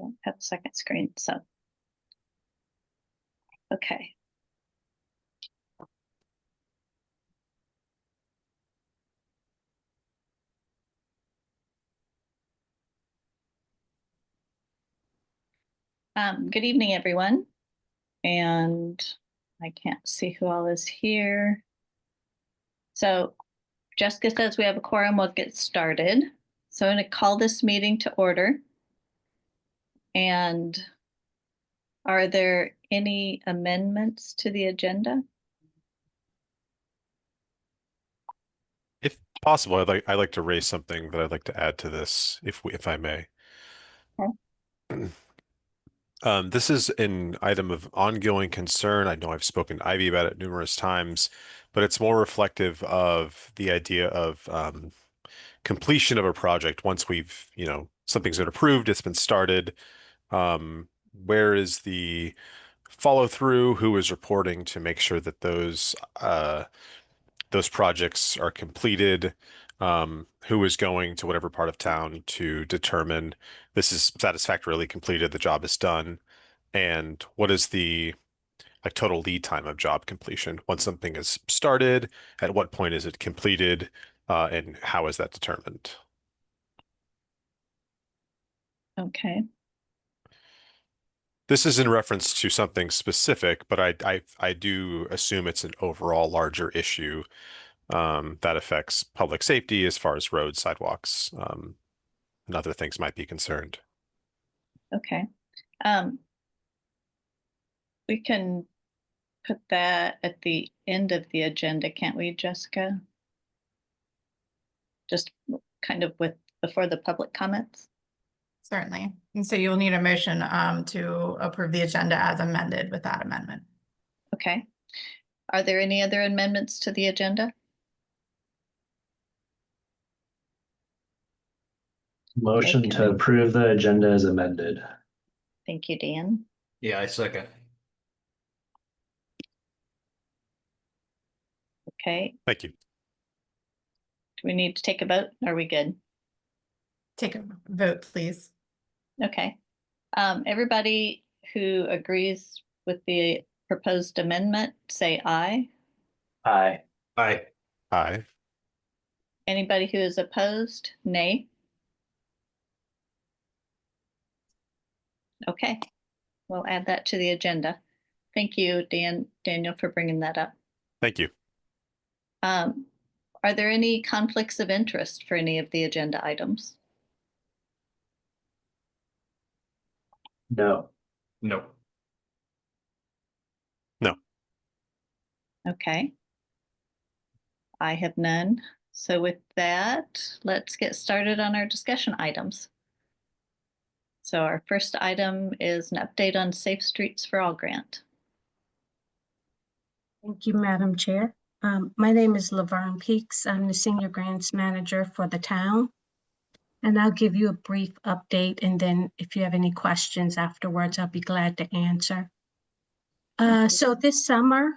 don't have a second screen, so. Okay. Good evening, everyone. And I can't see who all is here. So Jessica says we have a quorum. We'll get started. So I'm going to call this meeting to order. And are there any amendments to the agenda? If possible, I'd like to raise something that I'd like to add to this, if I may. Okay. This is an item of ongoing concern. I know I've spoken to Ivy about it numerous times, but it's more reflective of the idea of completion of a project. Once something's been approved, it's been started. Where is the follow through? Who is reporting to make sure that those projects are completed? Who is going to whatever part of town to determine this is satisfactorily completed, the job is done, and what is the total lead time of job completion? Once something is started, at what point is it completed, and how is that determined? Okay. This is in reference to something specific, but I do assume it's an overall larger issue that affects public safety as far as roads, sidewalks, and other things might be concerned. Okay. We can put that at the end of the agenda, can't we, Jessica? Just kind of before the public comments? Certainly. And so you'll need a motion to approve the agenda as amended with that amendment. Okay. Are there any other amendments to the agenda? Motion to approve the agenda as amended. Thank you, Dan. Yeah, I second. Okay. Thank you. Do we need to take a vote? Are we good? Take a vote, please. Okay. Everybody who agrees with the proposed amendment, say aye. Aye. Aye. Aye. Anybody who is opposed, nay. Okay, we'll add that to the agenda. Thank you, Daniel, for bringing that up. Thank you. Are there any conflicts of interest for any of the agenda items? No. No. No. Okay. I have none. So with that, let's get started on our discussion items. So our first item is an update on Safe Streets for All grant. Thank you, Madam Chair. My name is Laverne Peaks. I'm the Senior Grants Manager for the town. And I'll give you a brief update, and then if you have any questions afterwards, I'll be glad to answer. So this summer,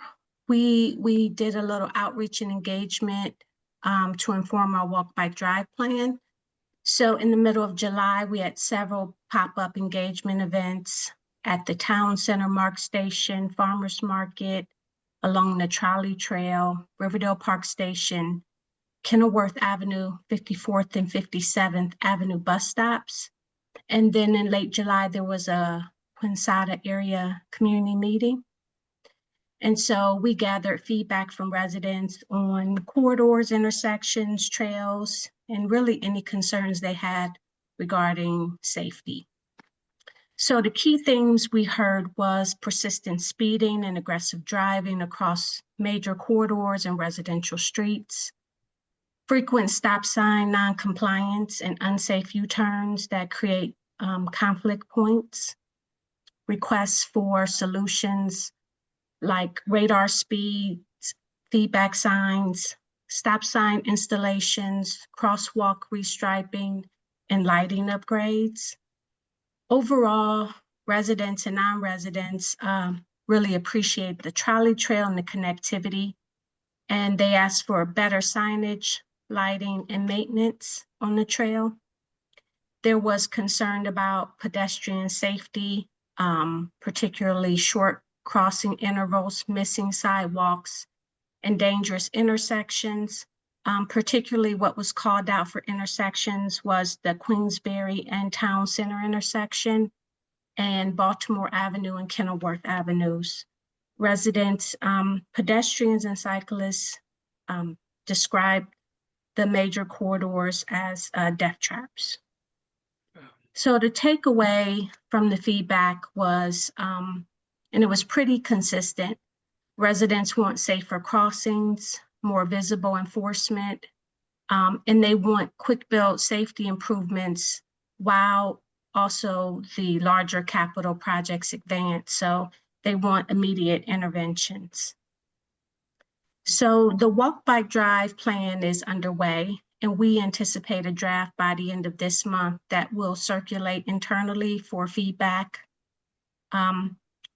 we did a little outreach and engagement to inform our walk, bike, drive plan. So in the middle of July, we had several pop-up engagement events at the Town Center Mark Station, Farmers Market, along the Trolley Trail, Riverdale Park Station, Kenilworth Avenue, 54th and 57th Avenue bus stops. And then in late July, there was a Quinsada area community meeting. And so we gathered feedback from residents on corridors, intersections, trails, and really any concerns they had regarding safety. So the key things we heard was persistent speeding and aggressive driving across major corridors and residential streets, frequent stop sign non-compliance and unsafe U-turns that create conflict points, requests for solutions like radar speeds, feedback signs, stop sign installations, crosswalk restriping, and lighting upgrades. Overall, residents and non-residents really appreciate the trolley trail and the connectivity, and they asked for better signage, lighting, and maintenance on the trail. There was concern about pedestrian safety, particularly short crossing intervals, missing sidewalks, and dangerous intersections. Particularly what was called out for intersections was the Queensberry and Town Center intersection and Baltimore Avenue and Kenilworth Avenues. Residents, pedestrians and cyclists described the major corridors as death traps. So the takeaway from the feedback was, and it was pretty consistent, residents want safer crossings, more visible enforcement, and they want quick build safety improvements while also the larger capital projects advance. So they want immediate interventions. So the walk, bike, drive plan is underway, and we anticipate a draft by the end of this month that will circulate internally for feedback.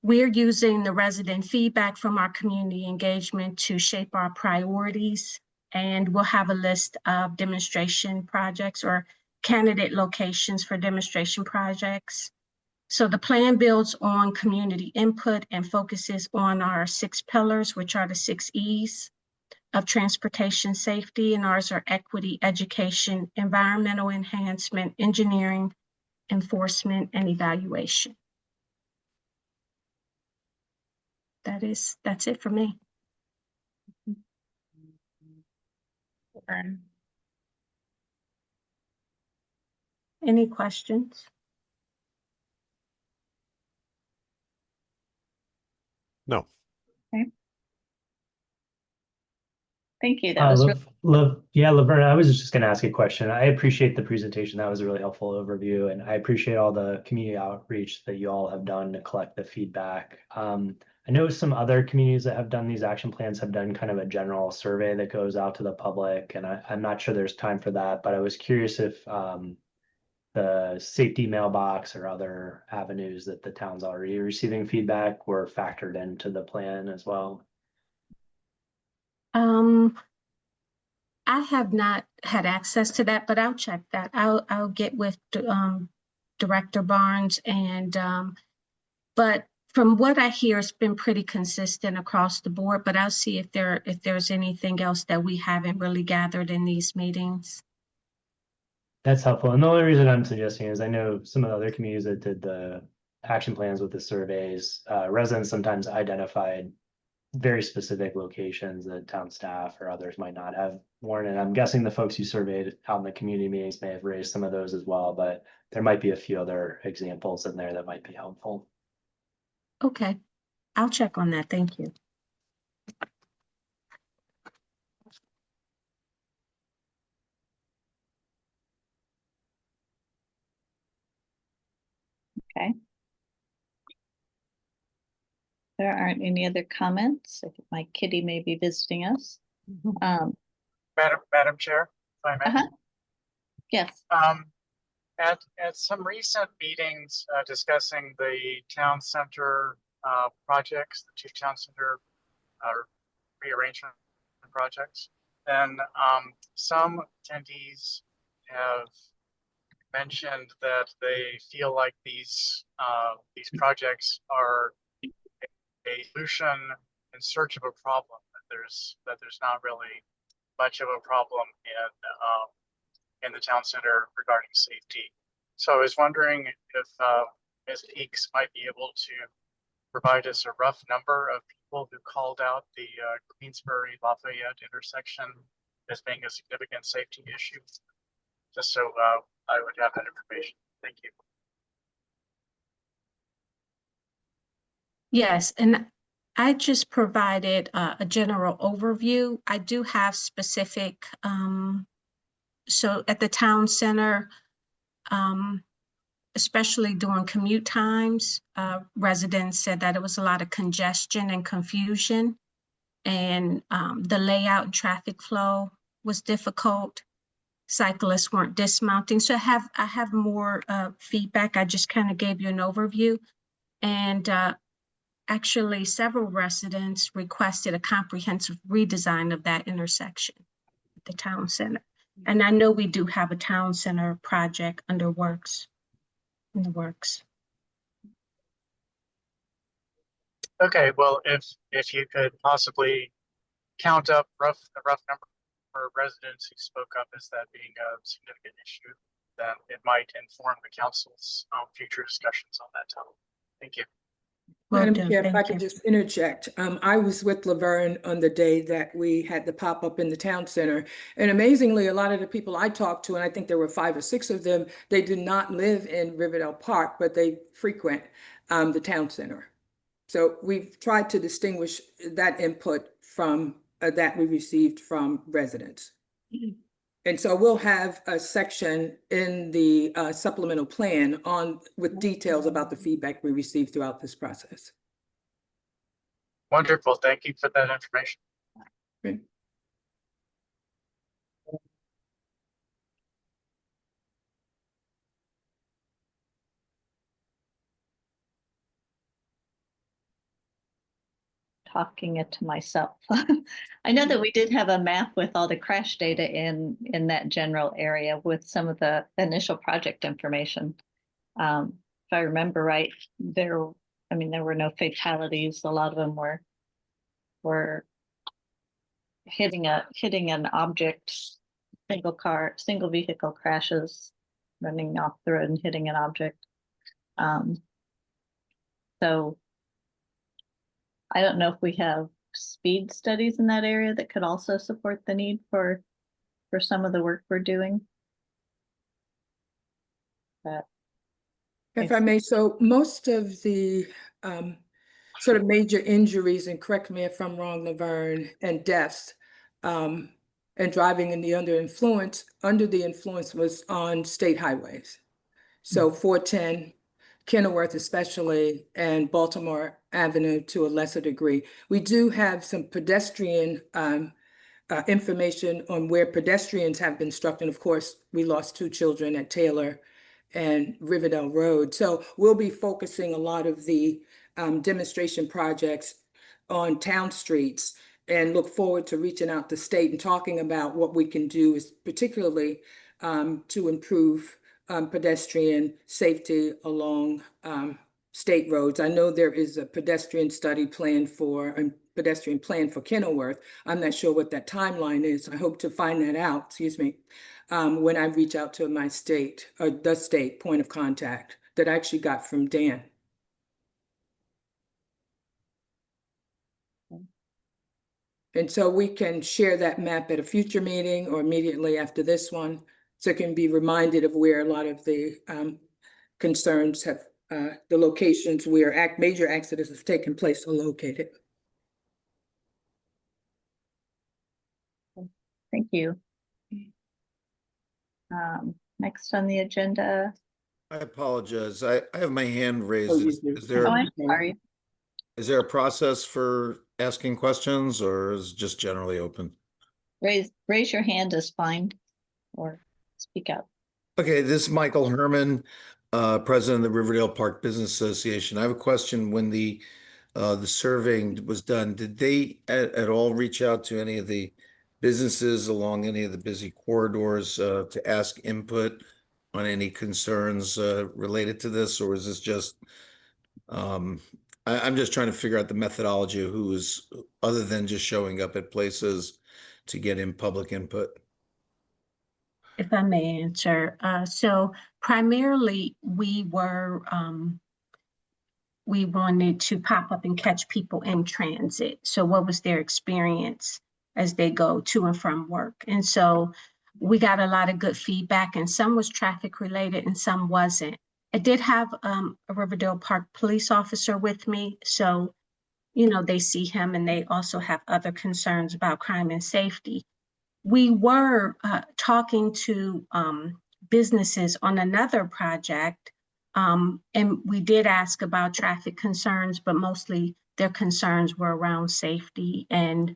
We're using the resident feedback from our community engagement to shape our priorities, and we'll have a list of demonstration projects or candidate locations for demonstration projects. So the plan builds on community input and focuses on our 6 pillars, which are the 6 E's of transportation safety, and ours are equity, education, environmental enhancement, engineering, enforcement, and evaluation. That's it for me. Any questions? No. Thank you. That was Laverne, I was just going to ask a question. I appreciate the presentation. That was a really helpful overview, and I appreciate all the community outreach that you all have done to collect the feedback. I know some other communities that have done these action plans have done kind of a general survey that goes out to the public, and I'm not sure there's time for that, but I was curious if the safety mailbox or other avenues that the town's already receiving feedback were factored into the plan as well. I have not had access to that, but I'll check that. I'll get with Director Barnes, and but from what I hear, it's been pretty consistent across the board. But I'll see if there's anything else that we haven't really gathered in these meetings. That's helpful. And the only reason I'm suggesting is I know some of the other communities that did the action plans with the surveys, residents sometimes identified very specific locations that town staff or others might not have warned. And I'm guessing the folks you surveyed out in the community meetings may have raised some of those as well, but there might be a few other examples in there that might be helpful. Okay, I'll check on that. Thank you. Okay. There aren't any other comments. I think my kitty may be visiting us. Madam Chair, if I may. Yes. At some recent meetings discussing the town center projects, the 2 town center rearrangement projects, then some attendees have mentioned that they feel like these projects are a solution in search of a problem. That there's not really much of a problem in the town center regarding safety. So I was wondering if Ms. Peaks might be able to provide us a rough number of people who called out the Queensberry Lafayette intersection as being a significant safety issue, just so I would have that information. Thank you. Yes, and I just provided a general overview. I do have specific, so at the town center, especially during commute times, residents said that it was a lot of congestion and confusion, and the layout and traffic flow was difficult. Cyclists weren't dismounting. So I have more feedback. I just kind of gave you an overview, and actually several residents requested a comprehensive redesign of that intersection at the town center. And I know we do have a town center project in the works. Okay, well, if you could possibly count up the rough number of residents who spoke up as that being a significant issue, then it might inform the council's future discussions on that topic. Thank you. Will Madam do. Chair, if I Thank could you. just interject, I was with Laverne on the day that we had the pop-up in the town center. And amazingly, a lot of the people I talked to, and I think there were 5 or 6 of them, they do not live in Riverdale Park, but they frequent the town center. So we've tried to distinguish that input from that we received from residents. And so we'll have a section in the supplemental plan with details about the feedback we received throughout this process. Wonderful. Thank you for that information. Great. Talking it to myself. I know that we did have a map with all the crash data in that general area with some of the initial project information. If I remember right, there were no fatalities. A lot of them were hitting an object, single vehicle crashes, running off the road and hitting an object. So I don't know if we have speed studies in that area that could also support the need for some of the work we're doing. But If I may, so most of the sort of major injuries, and correct me if I'm wrong, Laverne, and deaths, and driving under the influence was on state highways. So 410, Kenilworth especially, and Baltimore Avenue to a lesser degree. We do have some pedestrian information on where pedestrians have been struck. And of course, we lost 2 children at Taylor and Riverdale Road. So we'll be focusing a lot of the demonstration projects on town streets and look forward to reaching out to state and talking about what we can do, is particularly to improve pedestrian safety along state roads. I know there is a pedestrian plan for Kenilworth. I'm not sure what that timeline is. I hope to find that out, when I reach out to my the state point of contact that I actually got from Dan. And so we can share that map at a future meeting or immediately after this one, so it can be reminded of where a lot of the concerns have, the locations where major accidents have taken place are located. thank you. Next on the agenda. I apologize. I have my hand raised. Oh, Is you do. there Oh, I'm sorry. is there a process for asking questions, or is it just generally open? Raise your hand is fine, or speak out. Okay, this is Michael Herman, president of the Riverdale Park Business Association. I have a question. When the surveying was done, did they at all reach out to any of the businesses along any of the busy corridors to ask input on any concerns related to this, or is this just I'm just trying to figure out the methodology of who's, other than just showing up at places to get in public input. If I may answer, so primarily we wanted to pop up and catch people in transit. So what was their experience as they go to and from work? And so we got a lot of good feedback, and some was traffic related and some wasn't. I did have a Riverdale Park police officer with me. So, they see him and they also have other concerns about crime and safety. We were talking to businesses on another project, and we did ask about traffic concerns, but mostly their concerns were around safety and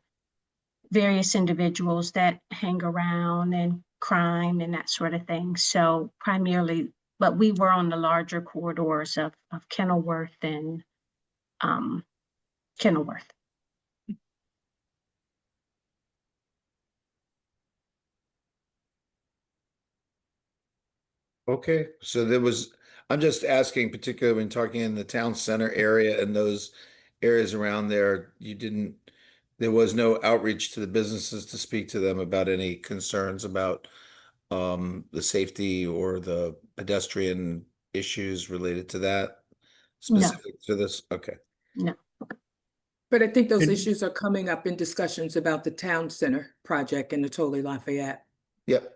various individuals that hang around and crime and that sort of thing. So primarily, but we were on the larger corridors of Kenilworth and Kenilworth. Okay, so I'm just asking, particularly when talking in the town center area and those areas around there, there was no outreach to the businesses to speak to them about any concerns about the safety or the pedestrian issues related to that, No, specific to this? Okay. no. But I think those And- issues are coming up in discussions about the town center project in the Totally Lafayette. Yep.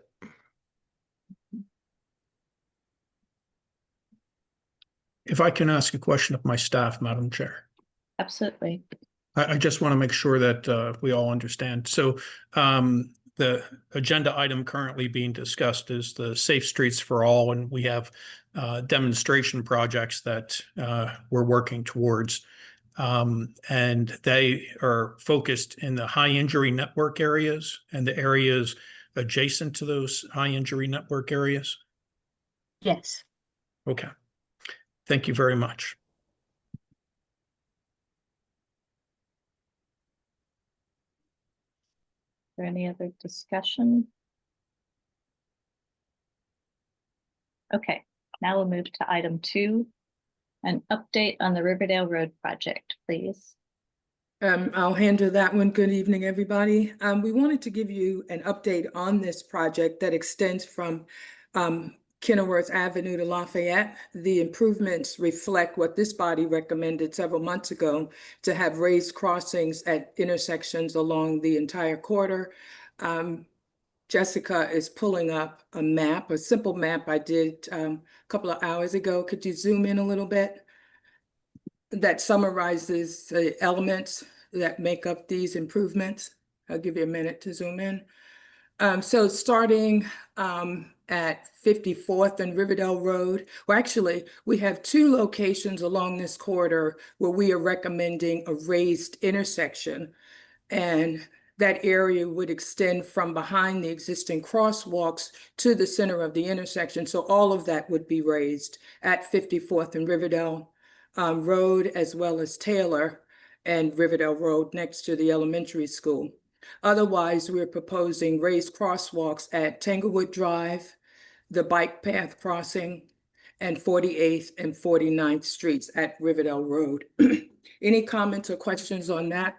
If I can ask a question of my staff, Madam Chair. Absolutely. I just want to make sure that we all understand. So the agenda item currently being discussed is the Safe Streets for All, and we have demonstration projects that we're working towards. And they are focused in the high injury network areas and the areas adjacent to those high injury network areas. Yes. Okay. Thank you very much. Is there any other discussion? Okay, now we'll move to item 2, an update on the Riverdale Road project, please. I'll handle that one. Good evening, everybody. We wanted to give you an update on this project that extends from Kenilworth Avenue to Lafayette. The improvements reflect what this body recommended several months ago, to have raised crossings at intersections along the entire corridor. Jessica is pulling up a map, a simple map I did a couple of hours ago. Could you zoom in a little bit? That summarizes the elements that make up these improvements. I'll give you a minute to zoom in. So starting at 54th and Riverdale Road, well, actually, we have 2 locations along this corridor where we are recommending a raised intersection. And that area would extend from behind the existing crosswalks to the center of the intersection. So all of that would be raised at 54th and Riverdale Road, as well as Taylor and Riverdale Road next to the elementary school. Otherwise, we're proposing raised crosswalks at Tanglewood Drive, the bike path crossing, and 48th and 49th Streets at Riverdale Road. Any comments or questions on that?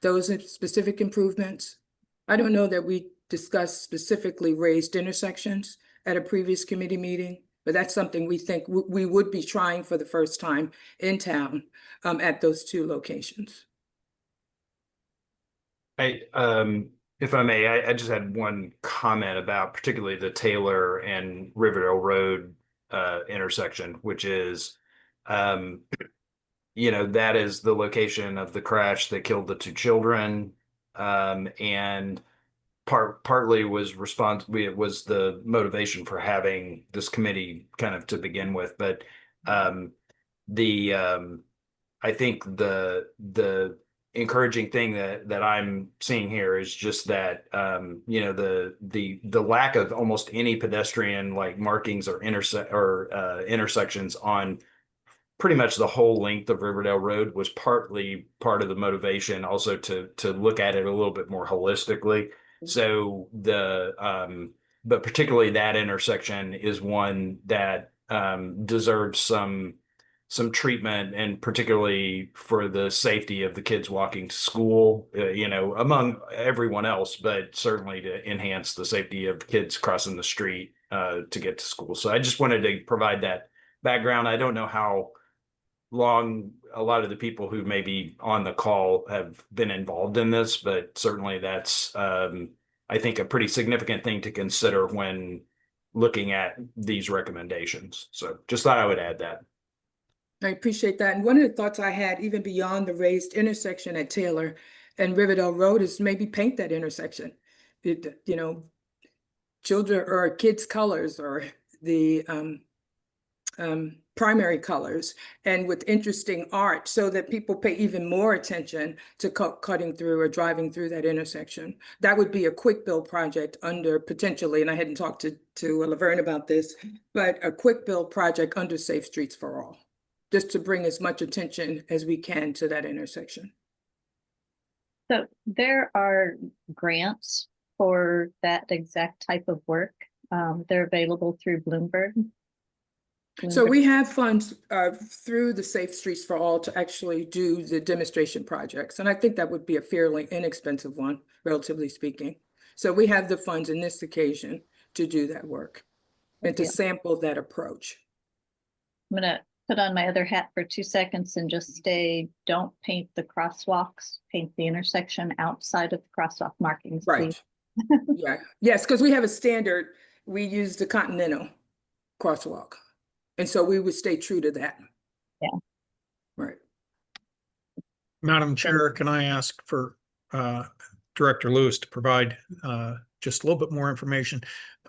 Those specific improvements? I don't know that we discussed specifically raised intersections at a previous committee meeting, but that's something we think we would be trying for the first time in town at those 2 locations. If I may, I just had one comment about particularly the Taylor and Riverdale Road intersection, which is, that is the location of the crash that killed the 2 children, and partly was it was the motivation for having this committee kind of to begin with, but I think the encouraging thing that I'm seeing here is just that the lack of almost any pedestrian like markings or intersections on pretty much the whole length of Riverdale Road was partly part of the motivation also to look at it a little bit more holistically. So but particularly that intersection is one that deserves some treatment, and particularly for the safety of the kids walking to school, among everyone else, but certainly to enhance the safety of the kids crossing the street to get to school. So I just wanted to provide that background. I don't know how long a lot of the people who may be on the call have been involved in this, but certainly that's, I think, a pretty significant thing to consider when looking at these recommendations. So just thought I would add that. I appreciate that. And one of the thoughts I had, even beyond the raised intersection at Taylor and Riverdale Road, is maybe paint that intersection. Children or kids' colors or the primary colors, and with interesting art, so that people pay even more attention to cutting through or driving through that intersection. That would be a quick build project under potentially, and I hadn't talked to Laverne about this, but a quick build project under Safe Streets for All, just to bring as much attention as we can to that intersection. So there are grants for that exact type of work They're available through Bloomberg. So we have funds through the Safe Streets for All to actually do the demonstration projects. And I think that would be a fairly inexpensive one, relatively speaking. So we have the funds in this occasion to do that work and to Yeah. sample that approach. I'm gonna put on my other hat for 2 seconds and just say, don't paint the crosswalks, paint the intersection outside of the crosswalk markings, please. Right. Yeah. Yes, because we have a standard. We use the Continental crosswalk. And so we would stay true to that. Yeah. Right. Madam Chair, can I ask for Director Lewis to provide just a little bit more information?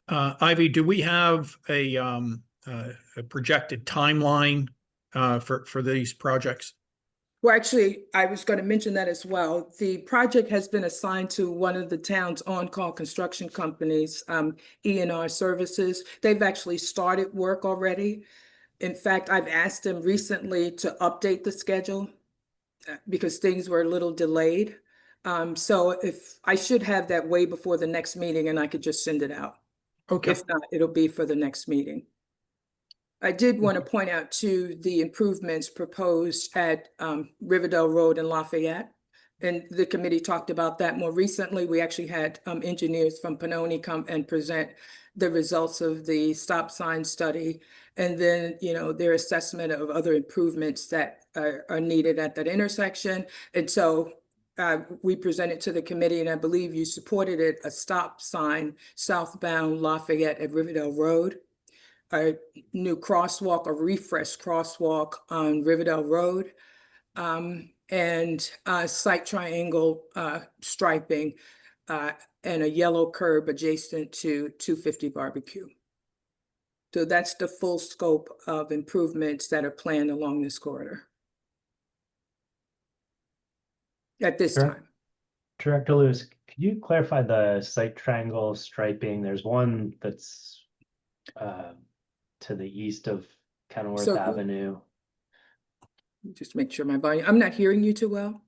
Ivy, do we have a projected timeline for these projects? Well, actually, I was going to mention that as well. The project has been assigned to one of the town's on-call construction companies, E&R Services. They've actually started work already. In fact, I've asked them recently to update the schedule because things were a little delayed. So if I should have that way before the next meeting and I could just send it out. Okay. If not, it'll be for the next meeting. I did want to point out too, the improvements proposed at Riverdale Road in Lafayette. And the committee talked about that more recently. We actually had engineers from Pannoni come and present the results of the stop sign study. And then, you know, their assessment of other improvements that are needed at that intersection. And so we presented to the committee, and I believe you supported it, a stop sign southbound Lafayette at Riverdale Road, a new crosswalk, a refreshed crosswalk on Riverdale Road, and site triangle striping and a yellow curb adjacent to 250 Barbecue. So that's the full scope of improvements that are planned along this corridor at this time. Director Lewis, could you clarify the site triangle striping? There's one that's to the east of Kenilworth Avenue. Just make sure my volume, I'm not hearing you too well.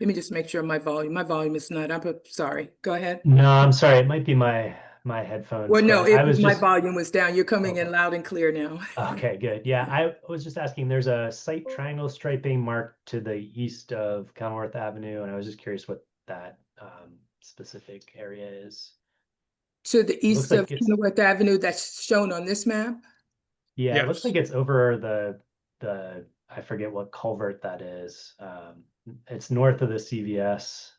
Let me just make sure my volume is not up. Sorry, go ahead. No, I'm sorry. It might be my headphones. Well, no, I was my just... volume was down. You're coming in loud and clear now. Okay, good. Yeah, I was just asking, there's a site triangle striping marked to the east of Kenilworth Avenue, and I was just curious what that specific area is. To the east of Like Kenilworth Avenue that's shown on this map? Yeah, Yes. It looks like it's over the I forget what culvert that is. It's north of the CVS.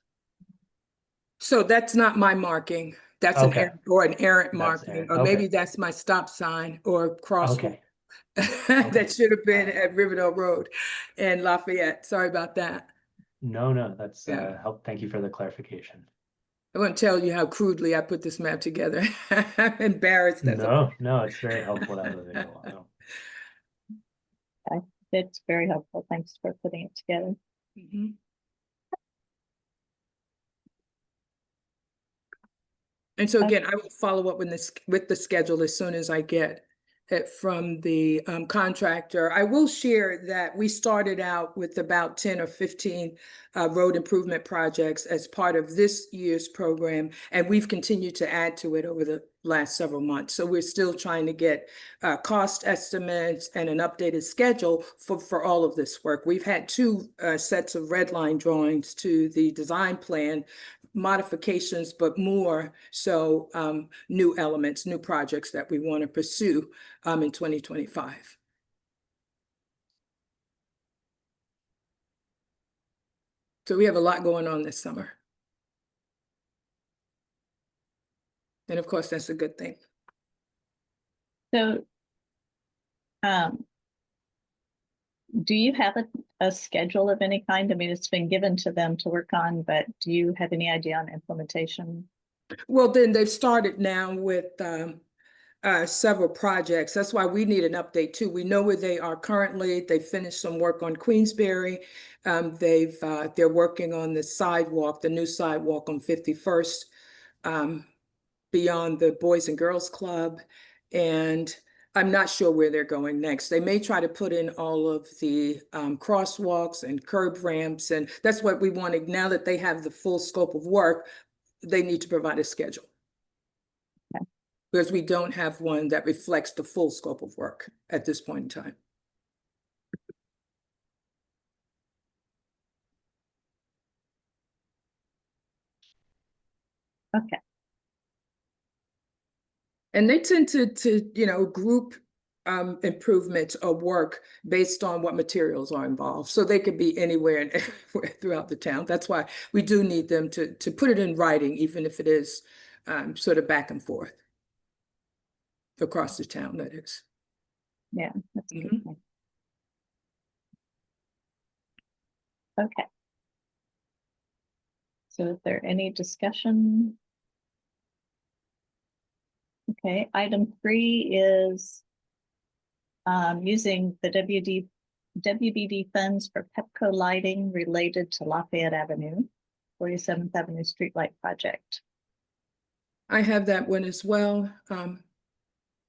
So that's not my marking. That's Okay. an errant marking, errant. or maybe that's my stop sign or crosswalk. Okay. That should have been at Riverdale Road and Lafayette. Sorry about that. No, that's Yeah. help. Thank you for the clarification. I won't tell you how crudely I put this map together. I'm embarrassed. No, it's very helpful to have a visual. No. Okay. It's very helpful. Thanks for putting it together. Mhm. And so again, I will follow up with the schedule as soon as I get it from the contractor. I will share that we started out with about 10 or 15 road improvement projects as part of this year's program, and we've continued to add to it over the last several months. So we're still trying to get cost estimates and an updated schedule for all of this work. We've had two sets of red line drawings to the design plan, modifications, but more so new elements, new projects that we want to pursue in 2025. So we have a lot going on this summer. And of course, that's a good thing. So, do you have a schedule of any kind? I mean, it's been given to them to work on, but do you have any idea on implementation? Well, then they've started now with several projects. That's why we need an update too. We know where they are currently. They finished some work on Queensberry. They're working on the sidewalk, the new sidewalk on 51st, beyond the Boys and Girls Club. And I'm not sure where they're going next. They may try to put in all of the crosswalks and curb ramps. And that's what we wanted. Now that they have the full scope of work, they need to provide a schedule. Okay. because we don't have one that reflects the full scope of work at this point in time. Okay. And they tend to group improvements or work based on what materials are involved. So they could be anywhere and everywhere throughout the town. That's why we do need them to put it in writing, even if it is sort of back and forth across the town, that is. Yeah, that's a good Mhm. point. Okay. So is there any discussion? Okay, item 3 is using the WBD funds for Pepco lighting related to Lafayette Avenue, 47th Avenue Streetlight Project. I have that one as well.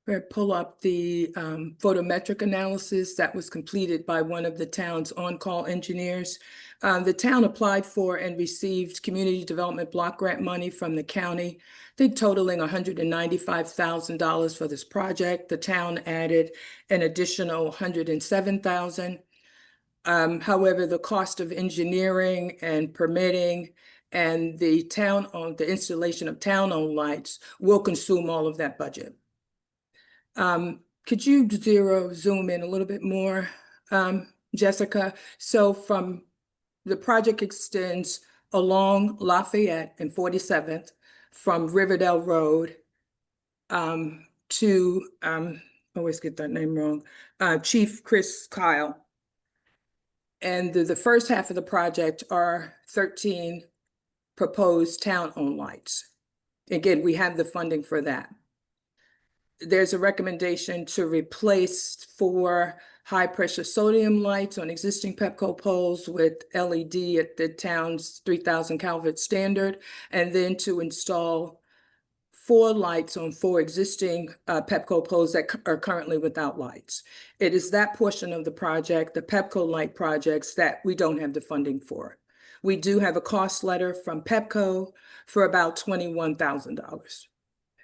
We'll pull up the photometric analysis that was completed by one of the town's on-call engineers. The town applied for and received community development block grant money from the county, I think totaling $195,000 for this project. The town added an additional $107,000. However, the cost of engineering and permitting and the installation of town-owned lights will consume all of that budget. Could you zoom in a little bit more, Jessica? So the project extends along Lafayette and 47th from Riverdale Road to, I always get that name wrong, Chief Chris Kyle. And the first half of the project are 13 proposed town-owned lights. Again, we have the funding for that. There's a recommendation to replace 4 high-pressure sodium lights on existing Pepco poles with LED at the town's 3,000 Kelvin standard, and then to install 4 lights on 4 existing Pepco poles that are currently without lights. It is that portion of the project, the Pepco light projects, that we don't have the funding for. We do have a cost letter from Pepco for about $21,000.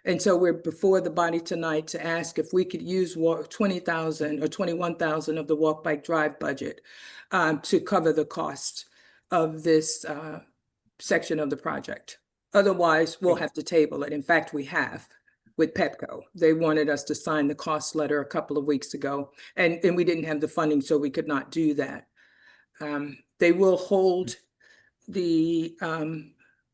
And so we're before the body tonight to ask if we could use $20,000 or $21,000 of the walk, bike, drive budget to cover the cost of this section of the project. Otherwise, we'll have to table it. In fact, we have with Pepco. They wanted us to sign the cost letter a couple of weeks ago, and we didn't have the funding, so we could not do that. They will hold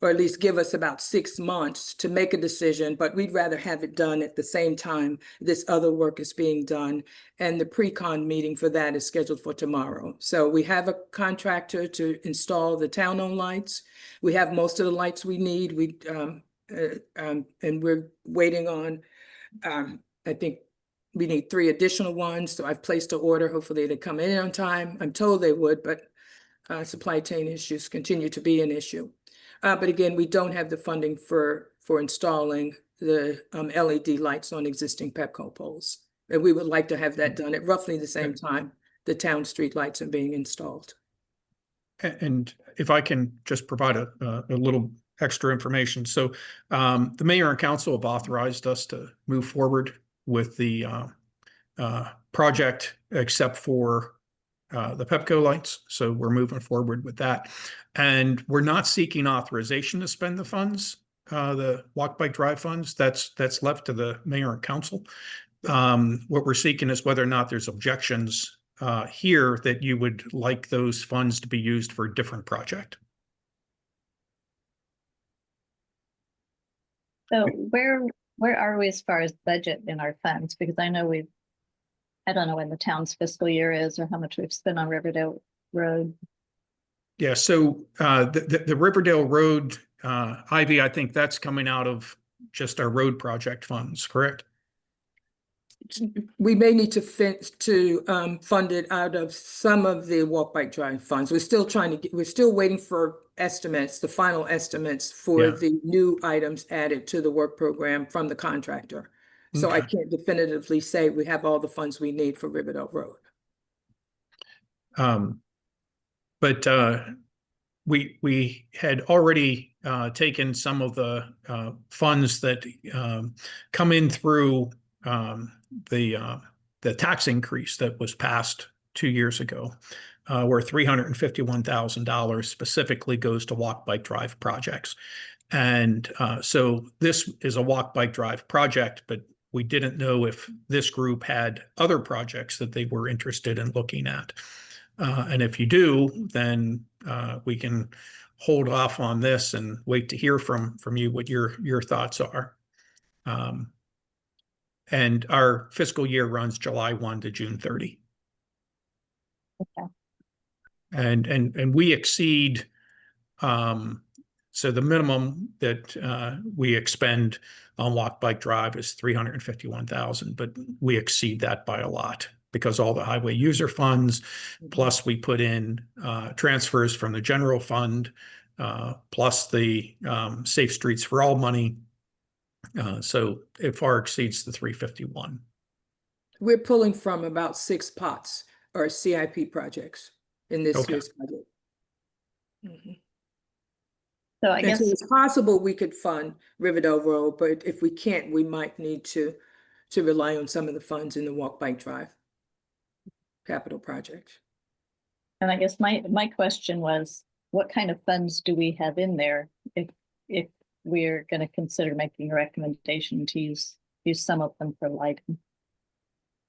or at least give us about 6 months to make a decision, but we'd rather have it done at the same time this other work is being done. And the pre-con meeting for that is scheduled for tomorrow. So we have a contractor to install the town-owned lights. We have most of the lights we need. And we're waiting on, I think we need 3 additional ones. So I've placed an order. Hopefully they come in on time. I'm told they would, but supply chain issues continue to be an issue. But again, we don't have the funding for installing the LED lights on existing Pepco poles. And we would like to have that done at roughly the same time the town street lights are being installed. And if I can just provide a little extra information. So the mayor and council have authorized us to move forward with the project except for the Pepco lights. So we're moving forward with that. And we're not seeking authorization to spend the funds, the walk, bike, drive funds. That's left to the mayor and council. What we're seeking is whether or not there's objections here that you would like those funds to be used for a different project. So where are we as far as budget in our funds? Because I know I don't know when the town's fiscal year is or how much we've spent on Riverdale Road. Yeah, so the Riverdale Road, Ivy, I think that's coming out of just our road project funds, correct? We may need to fund it out of some of the walk, bike, drive funds. We're still waiting for estimates, the final estimates for the new items added to the work program from the contractor. So I can't definitively say we have all the funds we need for Riverdale Road. But we had already taken some of the funds that come in through the tax increase that was passed 2 years ago, where $351,000 specifically goes to walk, bike, drive projects. And so this is a walk, bike, drive project, but we didn't know if this group had other projects that they were interested in looking at. And if you do, then we can hold off on this and wait to hear from you what your thoughts are. And our fiscal year runs July 1 to June 30. Okay. And we exceed, so the minimum that we expend on walk, bike, drive is $351,000, but we exceed that by a lot because all the highway user funds, plus we put in transfers from the general fund, plus the Safe Streets for All money. So it far exceeds the 351. We're pulling from about 6 pots or CIP projects in this Okay. year's budget. Mhm. So I And guess, so it's possible we could fund Riverdale Road, but if we can't, we might need to rely on some of the funds in the walk, bike, drive capital projects. and I guess my question was, what kind of funds do we have in there if we're going to consider making a recommendation to use some of them for lighting?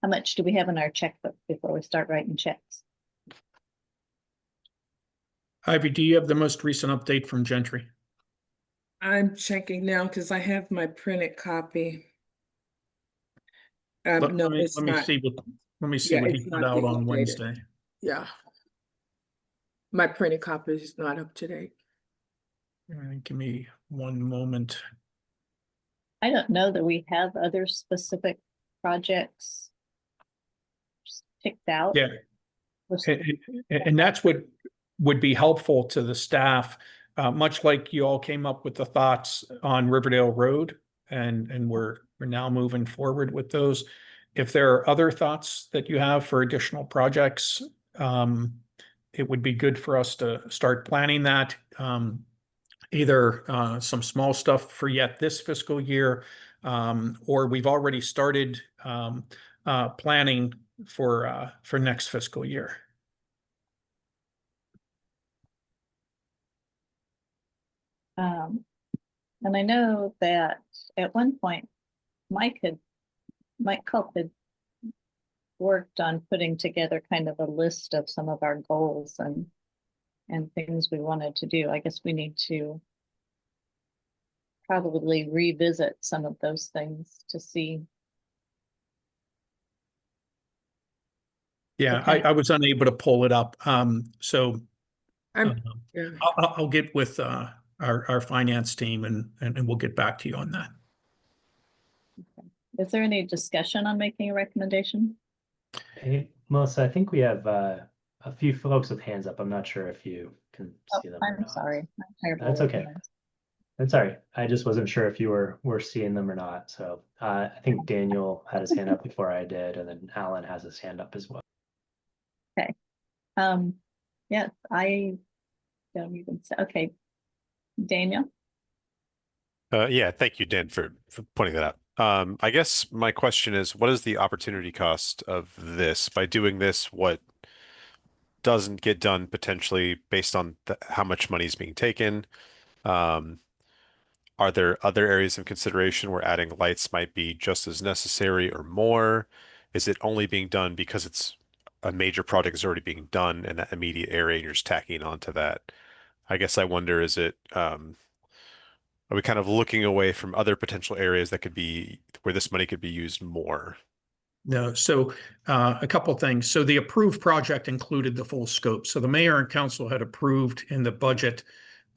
How much do we have in our checkbook before we start writing checks? Ivy, do you have the most recent update from Gentry? I'm checking now because I have my printed copy. No, it's Let me not. see what he it's put not out being on updated. Wednesday. Yeah. My printed copy is not up to date. Give me one moment. I don't know that we have other specific projects picked out. Yeah. And that's what would be helpful to the staff, much like you all came up with the thoughts on Riverdale Road, and we're now moving forward with those. If there are other thoughts that you have for additional projects, it would be good for us to start planning that. Either some small stuff for yet this fiscal year, or we've already started planning for next fiscal year. And I know that at one point, Mike Culp had worked on putting together kind of a list of some of our goals and things we wanted to do. I guess we need to probably revisit some of those things to see. Yeah, Okay. I was unable to pull it up. So Yeah. I'll get with our finance team and we'll get back to you on that. Is there any discussion on making a recommendation? Hey, Melissa, I think we have a few folks with hands up. I'm not sure if you can see them or I'm not. sorry. I'm terrible That's with okay. hands. That's all right. I just wasn't sure if you were seeing them or not. So I think Daniel had his hand up before I did, and then Alan has his hand up as well. Okay. Yeah, I don't even say, okay. Daniel? Yeah, thank you, Dan, for pointing that out. I guess my question is, what is the opportunity cost of this? By doing this, what doesn't get done potentially based on how much money is being taken? Are there other areas of consideration where adding lights might be just as necessary or more? Is it only being done because it's a major project is already being done in that immediate area and you're just tacking onto that? I guess I wonder, are we kind of looking away from other potential areas that could be where this money could be used more? No, so a couple of things. So the approved project included the full scope. So the mayor and council had approved in the budget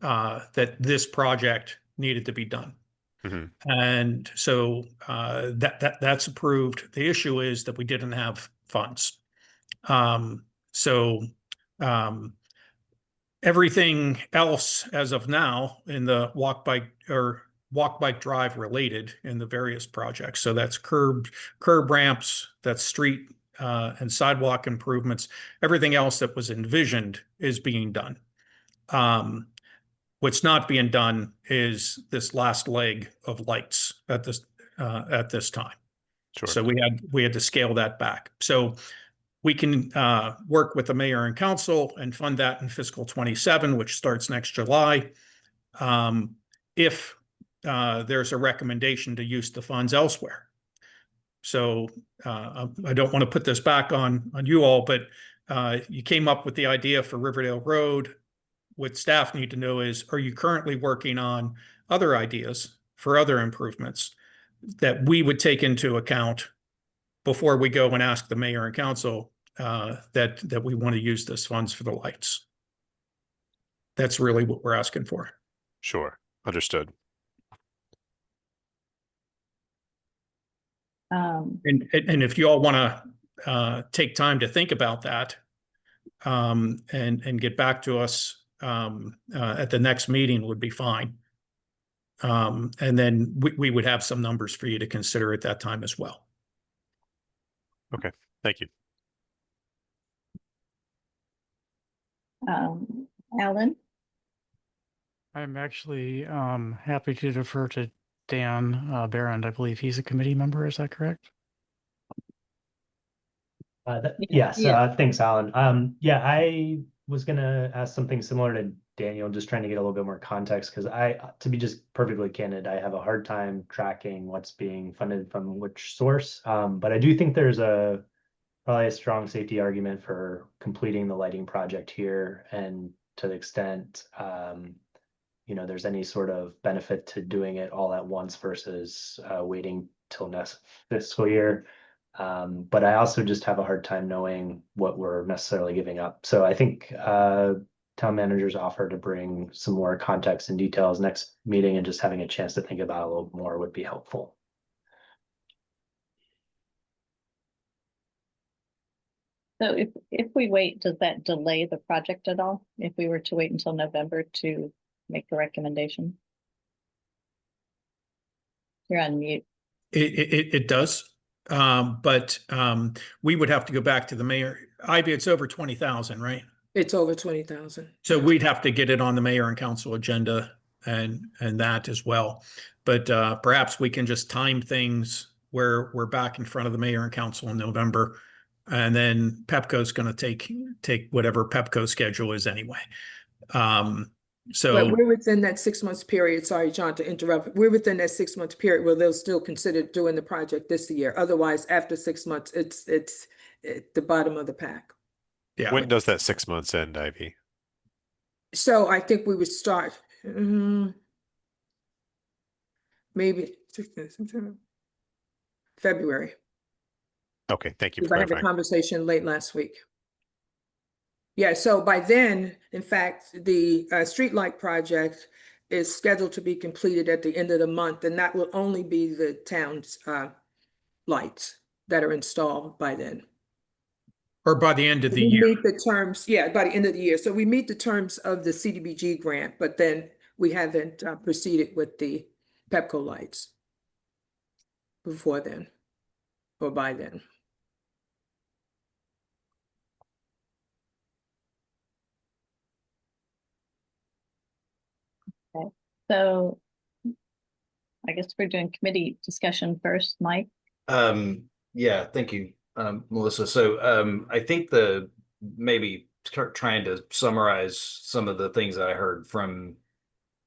that this project needed to be done. Mm-hmm. And so that's approved. The issue is that we didn't have funds. So everything else as of now in the walk, bike, drive related in the various projects. So that's curb ramps, that's street and sidewalk improvements. Everything else that was envisioned is being done. What's not being done is this last leg of lights at this time. Sure. So we had to scale that back. So we can work with the mayor and council and fund that in fiscal 27, which starts next July. If there's a recommendation to use the funds elsewhere. So I don't want to put this back on you all, but you came up with the idea for Riverdale Road. What staff need to know is, are you currently working on other ideas for other improvements that we would take into account before we go and ask the mayor and council that we want to use this funds for the lights? That's really what we're asking for. Sure. Understood. And if you all want to take time to think about that and get back to us at the next meeting would be fine. And then we would have some numbers for you to consider at that time as well. Okay. Thank you. Alan? I'm actually happy to defer to Dan Barron. I believe he's a committee member. Is that correct? Yes, Yeah. thanks, Alan. Yeah, I was gonna ask something similar to Daniel, just trying to get a little bit more context, because to be just perfectly candid, I have a hard time tracking what's being funded from which source. But I do think there's probably a strong safety argument for completing the lighting project here, and to the extent there's any sort of benefit to doing it all at once versus waiting till next fiscal year. But I also just have a hard time knowing what we're necessarily giving up. So I think town manager's offer to bring some more context and details next meeting and just having a chance to think about it a little more would be helpful. So if we wait, does that delay the project at all? If we were to wait until November to make the recommendation? You're on mute. It does. But we would have to go back to the mayor. Ivy, it's over 20,000, right? It's over 20,000. So we'd have to get it on the mayor and council agenda and that as well. But perhaps we can just time things where we're back in front of the mayor and council in November. And then Pepco's going to take whatever Pepco schedule is anyway. So But we're within that 6 months period. Sorry, John, to interrupt. We're within that 6 month period where they'll still consider doing the project this year. Otherwise, after 6 months, it's at the bottom of the pack. yeah. When does that 6 months end, Ivy? So I think we would start maybe February. Okay. Thank you for Because I had a clarifying. conversation late last week. Yeah, so by then, in fact, the streetlight project is scheduled to be completed at the end of the month, and that will only be the town's lights that are installed by then. Or by the end of the We year. meet the terms, yeah, by the end of the year. So we meet the terms of the CDBG grant, but then we haven't proceeded with the Pepco lights before then or by then. Okay. So I guess we're doing committee discussion first, Mike. Yeah, thank you, Melissa. So I think maybe trying to summarize some of the things that I heard from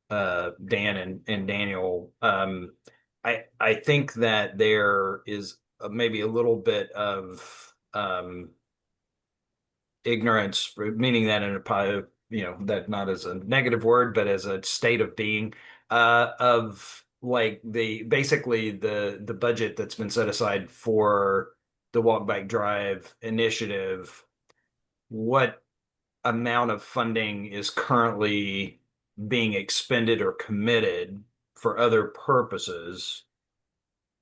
Dan and Daniel. I think that there is maybe a little bit of ignorance, meaning that in a that not as a negative word, but as a state of being of like basically the budget that's been set aside for the Walk Bike Drive initiative. What amount of funding is currently being expended or committed for other purposes,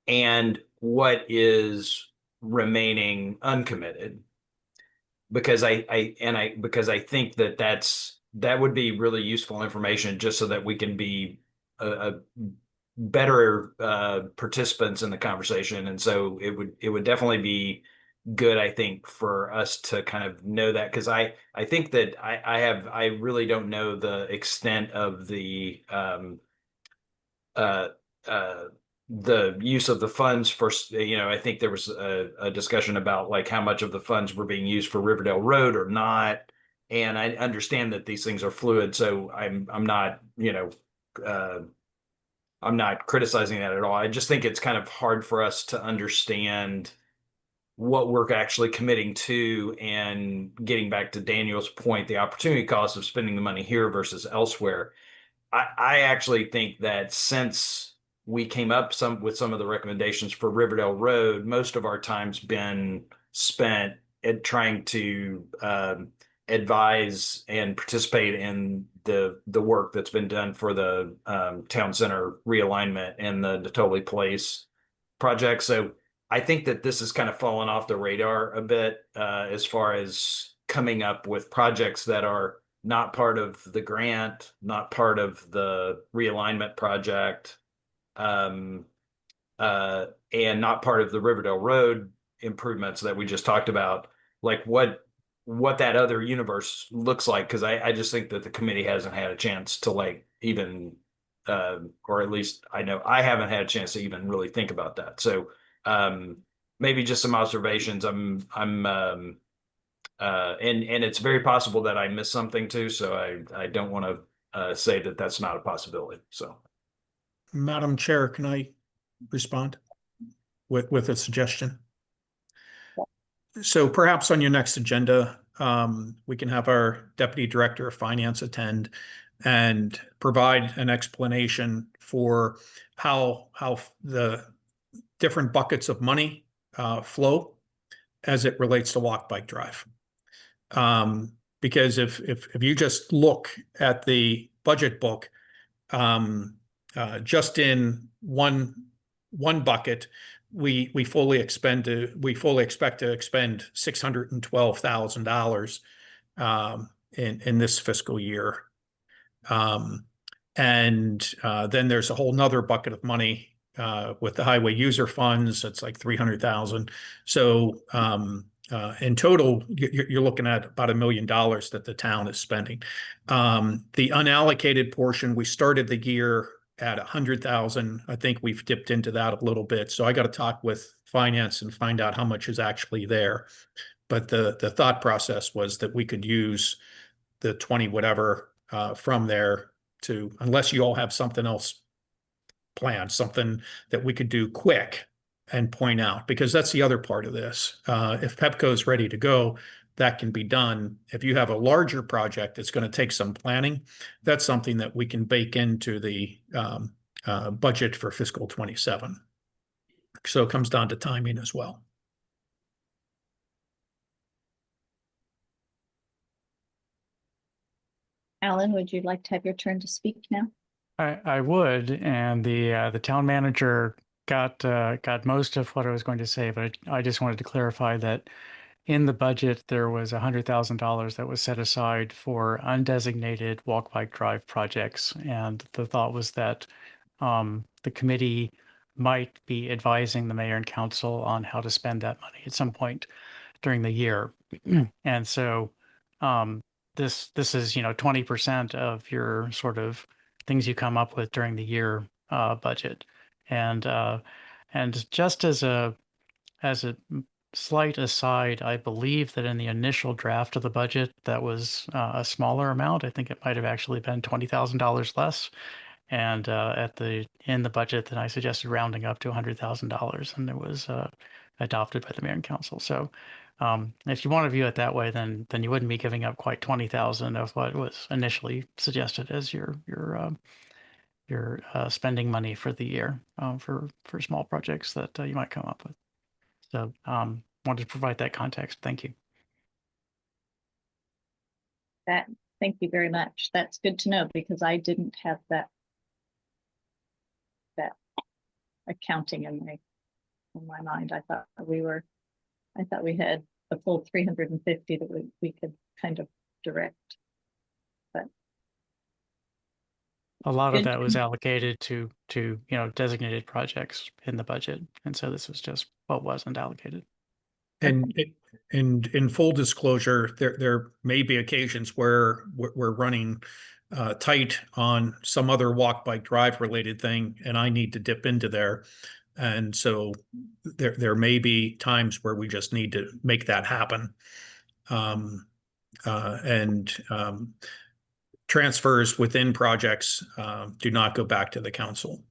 and what is remaining uncommitted? Because I think that would be really useful information, just so that we can be a better participants in the conversation. And so it would definitely be good, I think, for us to kind of know that, because I think that I really don't know the extent of uh, the use of the funds for, I think there was a discussion about like how much of the funds were being used for Riverdale Road or not. And I understand that these things are fluid, so I'm not, I'm not criticizing that at all. I just think it's kind of hard for us to understand what we're actually committing to, and getting back to Daniel's point, the opportunity cost of spending the money here versus elsewhere. I actually think that since we came up with some of the recommendations for Riverdale Road, most of our time's been spent at trying to advise and participate in the work that's been done for the town center realignment and the Natoli Place project. So I think that this has kind of fallen off the radar a bit as far as coming up with projects that are not part of the grant, not part of the realignment project, and not part of the Riverdale Road improvements that we just talked about. Like what that other universe looks like, because I just think that the committee hasn't had a chance to like even, or at least I know I haven't had a chance to even really think about that. So maybe just some observations. And it's very possible that I missed something too. So I don't want to say that that's not a possibility. So, Madam Chair, can I respond with a suggestion? So perhaps on your next agenda, we can have our Deputy Director of Finance attend and provide an explanation for how the different buckets of money flow as it relates to walk, bike, drive. Because if you just look at the budget book, just in one bucket, we fully expect to expend $612,000 in this fiscal year. And then there's a whole nother bucket of money with the highway user funds. It's like 300,000. So in total, you're looking at about $1 million that the town is spending. The unallocated portion, we started the year at 100,000. I think we've dipped into that a little bit. So I got to talk with finance and find out how much is actually there. But the thought process was that we could use the 20 whatever from there to, unless you all have something else planned, something that we could do quick and point out, because that's the other part of this. If Pepco is ready to go, that can be done. If you have a larger project that's going to take some planning, that's something that we can bake into the budget for fiscal 27. So it comes down to timing as well. Alan, would you like to have your turn to speak now? I would, and the town manager got most of what I was going to say, but I just wanted to clarify that in the budget there was $100,000 that was set aside for undesignated walk, bike, drive projects, and the thought was that the committee might be advising the mayor and council on how to spend that money at some point during the year, and so this is 20% of your sort of things you come up with during the year budget, and just as a slight aside, I believe that in the initial draft of the budget, that was a smaller amount. I think it might have actually been $20,000 less. And in the budget, then I suggested rounding up to $100,000, and it was adopted by the mayor and council. So if you want to view it that way, then you wouldn't be giving up quite 20,000 of what was initially suggested as your spending money for the year for small projects that you might come up with. So wanted to provide that context. Thank you. Thank you very much. That's good to know, because I didn't have that accounting in my mind. I thought we had a full 350 that we could kind of direct. But a lot of that was allocated to designated projects in the budget, and so this was just what wasn't allocated. And in full disclosure, there may be occasions where we're running tight on some other walk, bike, drive related thing, and I need to dip into there. And so there may be times where we just need to make that happen. Transfers within projects do not go back to the council.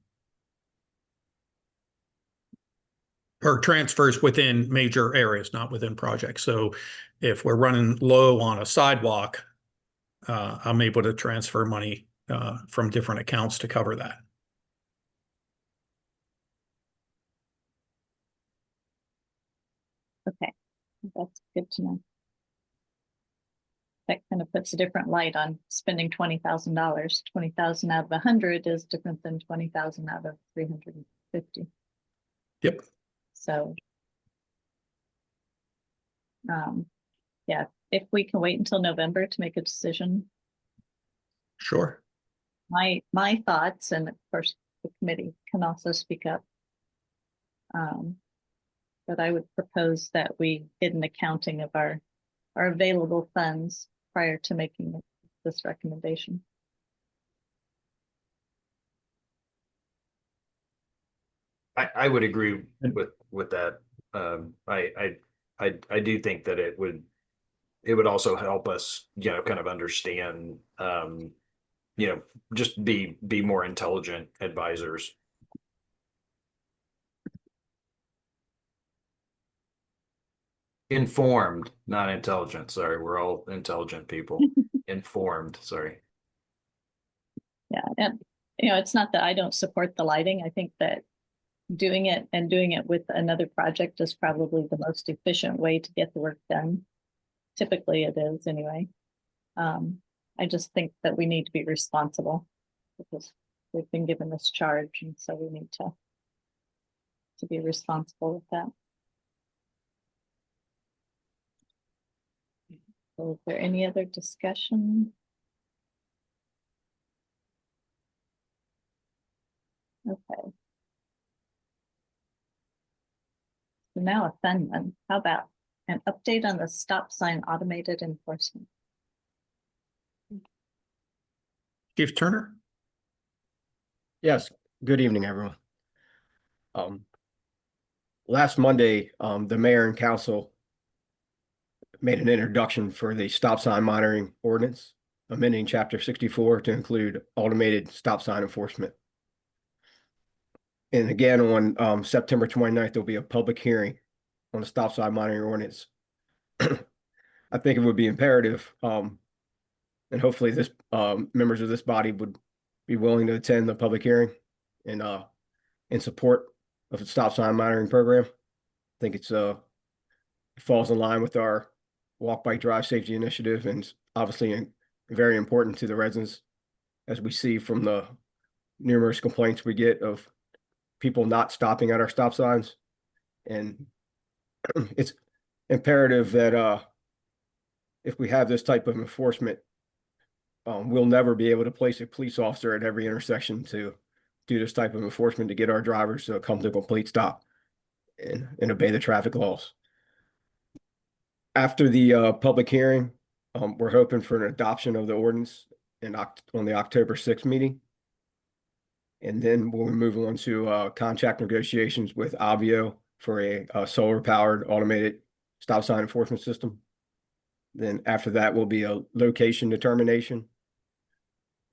Or transfers within major areas, not within projects. So if we're running low on a sidewalk, I'm able to transfer money from different accounts to cover that. Okay, that's good to know. That kind of puts a different light on spending $20,000. 20,000 out of 100 is different than 20,000 out of 350. Yep. So, yeah, if we can wait until November to make a decision. Sure. My thoughts, and of course the committee can also speak up. But I would propose that we get an accounting of our available funds prior to making this recommendation. I would agree with that. I do think that it would also help us, kind of understand, just be more intelligent advisors. Informed, not intelligent. Sorry, we're all intelligent people. Informed, sorry. Yeah, and it's not that I don't support the lighting. I think that doing it with another project is probably the most efficient way to get the work done. Typically it is anyway. I just think that we need to be responsible because we've been given this charge, and so we need to be responsible with that. So is there any other discussion? Okay. So now a fun one. How about an update on the stop sign automated enforcement? Chief Turner? Yes, good evening, everyone. Last Monday, the mayor and council made an introduction for the stop sign monitoring ordinance, amending chapter 64 to include automated stop sign enforcement. And again, on September 29th, there'll be a public hearing on the stop sign monitoring ordinance. I think it would be imperative, and hopefully this members of this body would be willing to attend the public hearing and in support of the stop sign monitoring program. I think it falls in line with our walk, bike, drive safety initiative, and obviously very important to the residents, as we see from the numerous complaints we get of people not stopping at our stop signs. And it's imperative that if we have this type of enforcement, we'll never be able to place a police officer at every intersection to do this type of enforcement to get our drivers to come to a complete stop and obey the traffic laws. After the public hearing, we're hoping for an adoption of the ordinance on the October 6th meeting. And then we'll move on to contract negotiations with Avio for a solar-powered automated stop sign enforcement system. Then after that will be a location determination,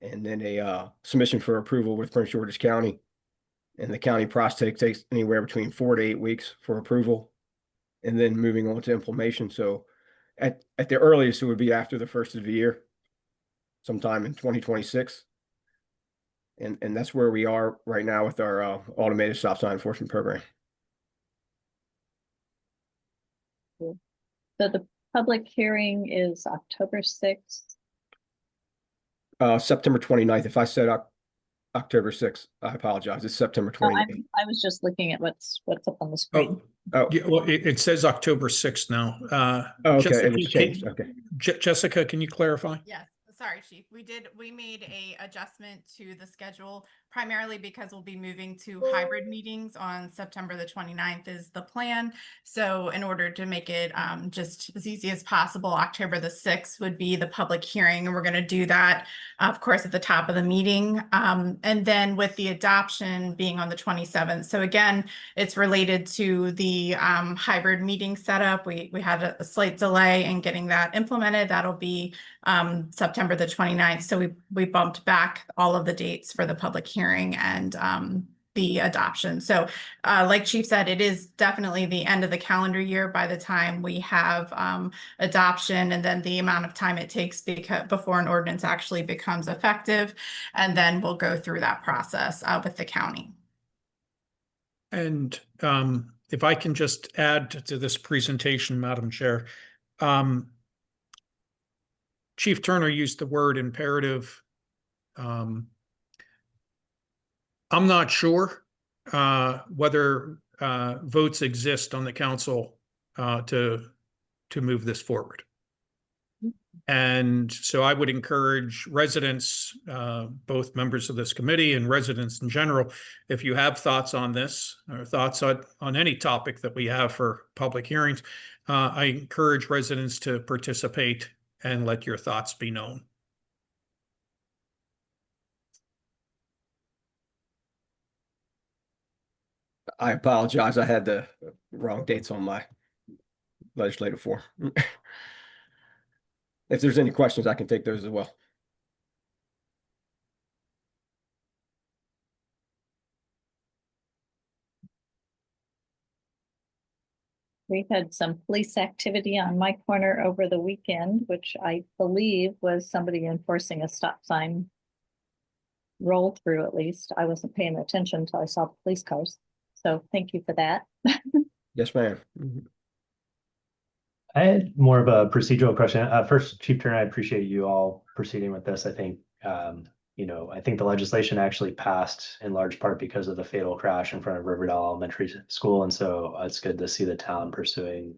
and then a submission for approval with Prince George's County. And the county process takes anywhere between 4 to 8 weeks for approval, and then moving on to implementation. So at the earliest, it would be after the first of the year, sometime in 2026. And that's where we are right now with our automated stop sign enforcement program. So the public hearing is October 6th. September 29th. If I said October 6th, I apologize. It's September 29th. I was just looking at what's up on the screen. Oh, Yeah, well, it says October 6th now. okay, Jessica, it was changed. Okay. Jessica, can you clarify? Yes, sorry, Chief. We made a adjustment to the schedule primarily because we'll be moving to hybrid meetings on September the 29th is the plan. So in order to make it just as easy as possible, October the 6th would be the public hearing. And we're going to do that, of course, at the top of the meeting. And then with the adoption being on the 27th. So again, it's related to the hybrid meeting setup. We had a slight delay in getting that implemented. That'll be September the 29th. So we bumped back all of the dates for the public hearing and the adoption. So like Chief said, it is definitely the end of the calendar year by the time we have adoption, and then the amount of time it takes before an ordinance actually becomes effective. And then we'll go through that process with the county. And if I can just add to this presentation, Madam Chair, Chief Turner used the word imperative. I'm not sure whether votes exist on the council to move this forward. And so I would encourage residents, both members of this committee and residents in general, if you have thoughts on this or thoughts on any topic that we have for public hearings, I encourage residents to participate and let your thoughts be known. I apologize. I had the wrong dates on my legislative form. If there's any questions, I can take those as well. We had some police activity on my corner over the weekend, which I believe was somebody enforcing a stop sign roll through, at least. I wasn't paying attention until I saw the police cars. So thank you for that. Yes, ma'am. I had more of a procedural question. First, Chief Turner, I appreciate you all proceeding with this. I think, I think the legislation actually passed in large part because of the fatal crash in front of Riverdale Elementary School. And so it's good to see the town pursuing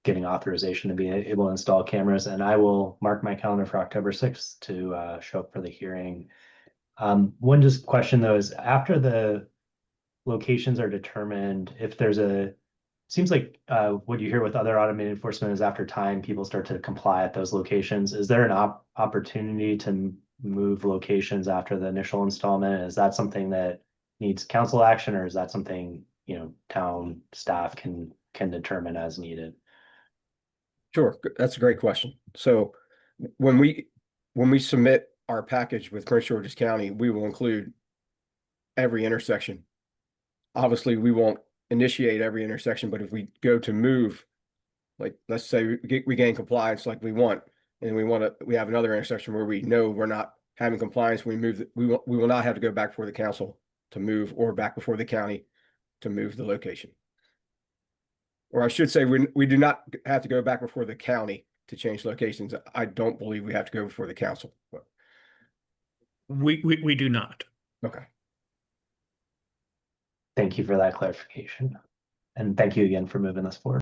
getting authorization to be able to install cameras. And I will mark my calendar for October 6th to show up for the hearing. One just question though is after the locations are determined, if there's seems like what you hear with other automated enforcement is after time, people start to comply at those locations. Is there an opportunity to move locations after the initial installment? Is that something that needs council action, or is that something, town staff can determine as needed? Sure, that's a great question. So when we submit our package with Prince George's County, we will include every intersection. Obviously, we won't initiate every intersection, but if we go to move, like let's say we gain compliance like we want, and we have another intersection where we know we're not having compliance, we will not have to go back before the council to move, or back before the county to move the location. Or I should say, we do not have to go back before the county to change locations. I don't believe we have to go before the council. But... We do not. Okay. Thank you for that clarification. And thank you again for moving this forward.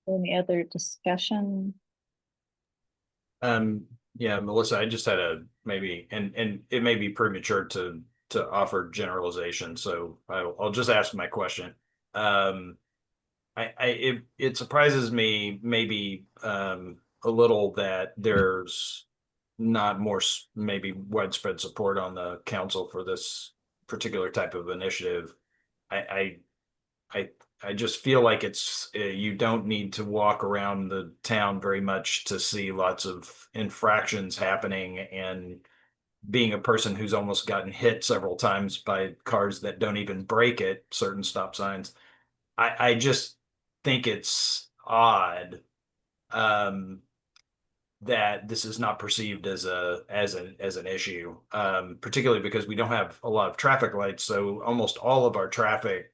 Any other discussion? Yeah, Melissa, I just had maybe, and it may be premature to offer generalization, so I'll just ask my question. It surprises me maybe a little that there's not more maybe widespread support on the council for this particular type of initiative. I just feel like it's you don't need to walk around the town very much to see lots of infractions happening, and being a person who's almost gotten hit several times by cars that don't even brake at certain stop signs, I just think it's odd that this is not perceived as an issue, particularly because we don't have a lot of traffic lights. So almost all of our traffic,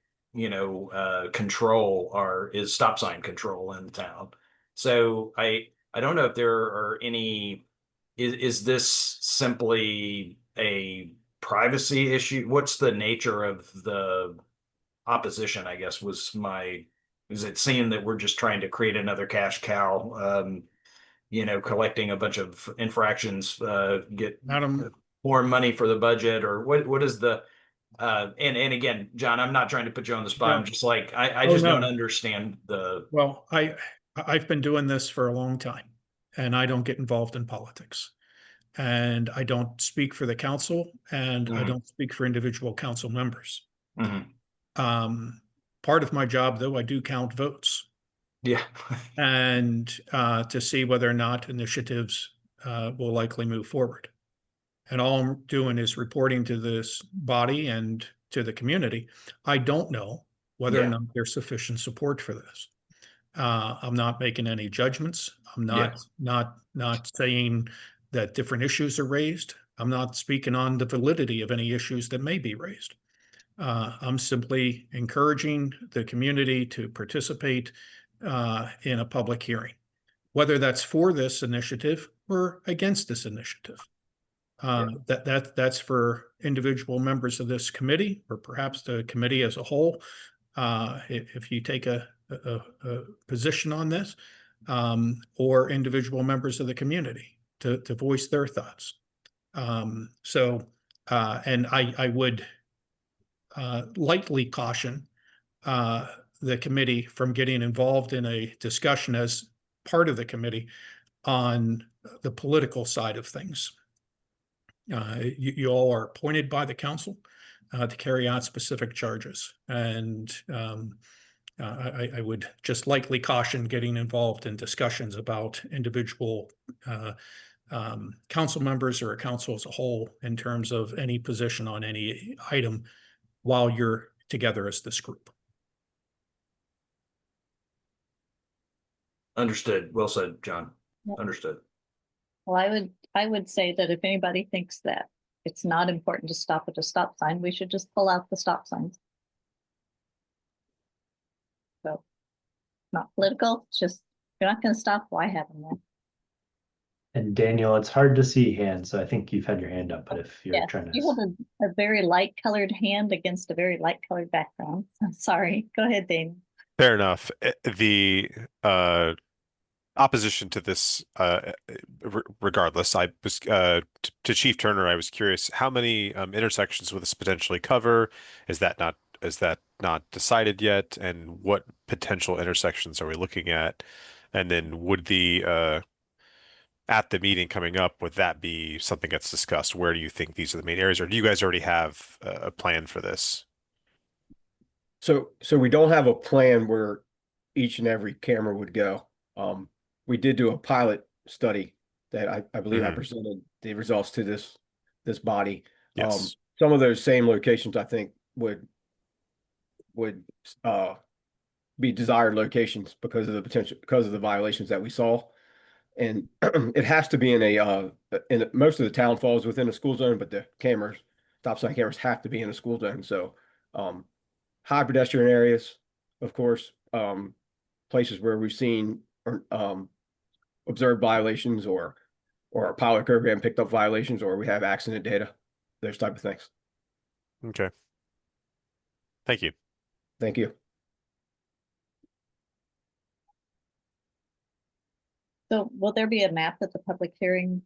control is stop sign control in the town. So I don't know if there are any. Is this simply a privacy issue? What's the nature of the opposition, I guess, was my Is it seeing that we're just trying to create another cash cow? Collecting a bunch of infractions, get Madam, more money for the budget, or what is the and again, John, I'm not trying to put you on the spot. I'm No. just like I Oh, just don't no. understand the Well, I've been doing this for a long time, and I don't get involved in politics. And I don't speak for the council, and I Mhm. don't speak for individual council members. Mhm. Part of my job, though, I do count votes Yeah. and to see whether or not initiatives will likely move forward. And all I'm doing is reporting to this body and to the community. I don't know whether or Yeah. not there's sufficient support for this. I'm not making any judgments. I'm not saying that different issues are raised. I'm not speaking on the validity of any issues that may be raised. I'm simply encouraging the community to participate in a public hearing, whether that's for this initiative or against this initiative. That's for individual members of this committee, or perhaps the committee as a whole. If you take a position on this, or individual members of the community to voice their thoughts. And I would lightly caution the committee from getting involved in a discussion as part of the committee on the political side of things. You all are appointed by the council to carry out specific charges, and I would just lightly caution getting involved in discussions about individual council members or a council as a whole in terms of any position on any item while you're together as this group. Understood. Well said, John. Yep. Understood. Well, I would say that if anybody thinks that it's not important to stop at a stop sign, we should just pull out the stop signs. So, not political, it's just, if you're not gonna stop, why have them there? And Daniel, it's hard to see hands, so I think you've had your hand up, but if you're Yeah, trying you to. have a very light colored hand against a very light colored background. I'm sorry, go ahead, Dane. Fair enough. The opposition to this, regardless, I was to Chief Turner. I was curious how many intersections will this potentially cover? Is that not decided yet? And what potential intersections are we looking at? And then would the at the meeting coming up, would that be something that's discussed? Where do you think these are the main areas, or do you guys already have a plan for this? So we don't have a plan where each and every camera would go. We did do a pilot study that I believe I presented the results to this body. Yes. Some of those same locations I think would be desired locations because of the violations that we saw. And it has to be in most of the town falls within a school zone, but the stop sign cameras have to be in a school zone. So high pedestrian areas, of course, places where we've seen or observed violations or our pilot program picked up violations, or we have accident data, those type of things. Okay. Thank you. Thank you. So will there be a map at the public hearing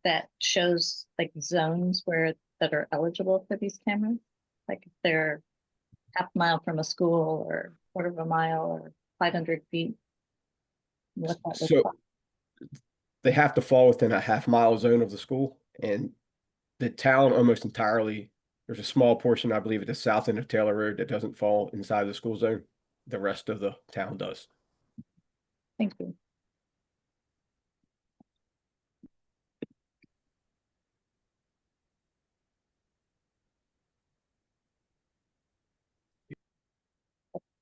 that shows like zones that are eligible for these cameras? Like if they're half a mile from a school or quarter of a mile or 500 feet? What that looks So like. they have to fall within a half-mile zone of the school, and the town almost entirely, there's a small portion, I believe, at the south end of Taylor Road that doesn't fall inside the school zone. The rest of the town does. Thank you.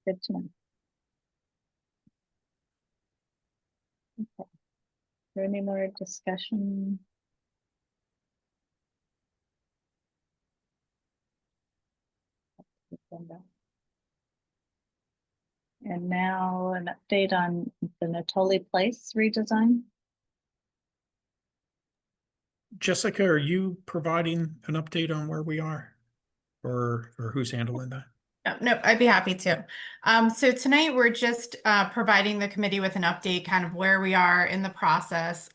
Good to know. Okay. Is there any more discussion? And now an update on the Natoli Place redesign. Jessica, are you providing an update on where we are, or who's handling that? No, I'd be happy to. So tonight we're just providing the committee with an update, kind of where we are in the process.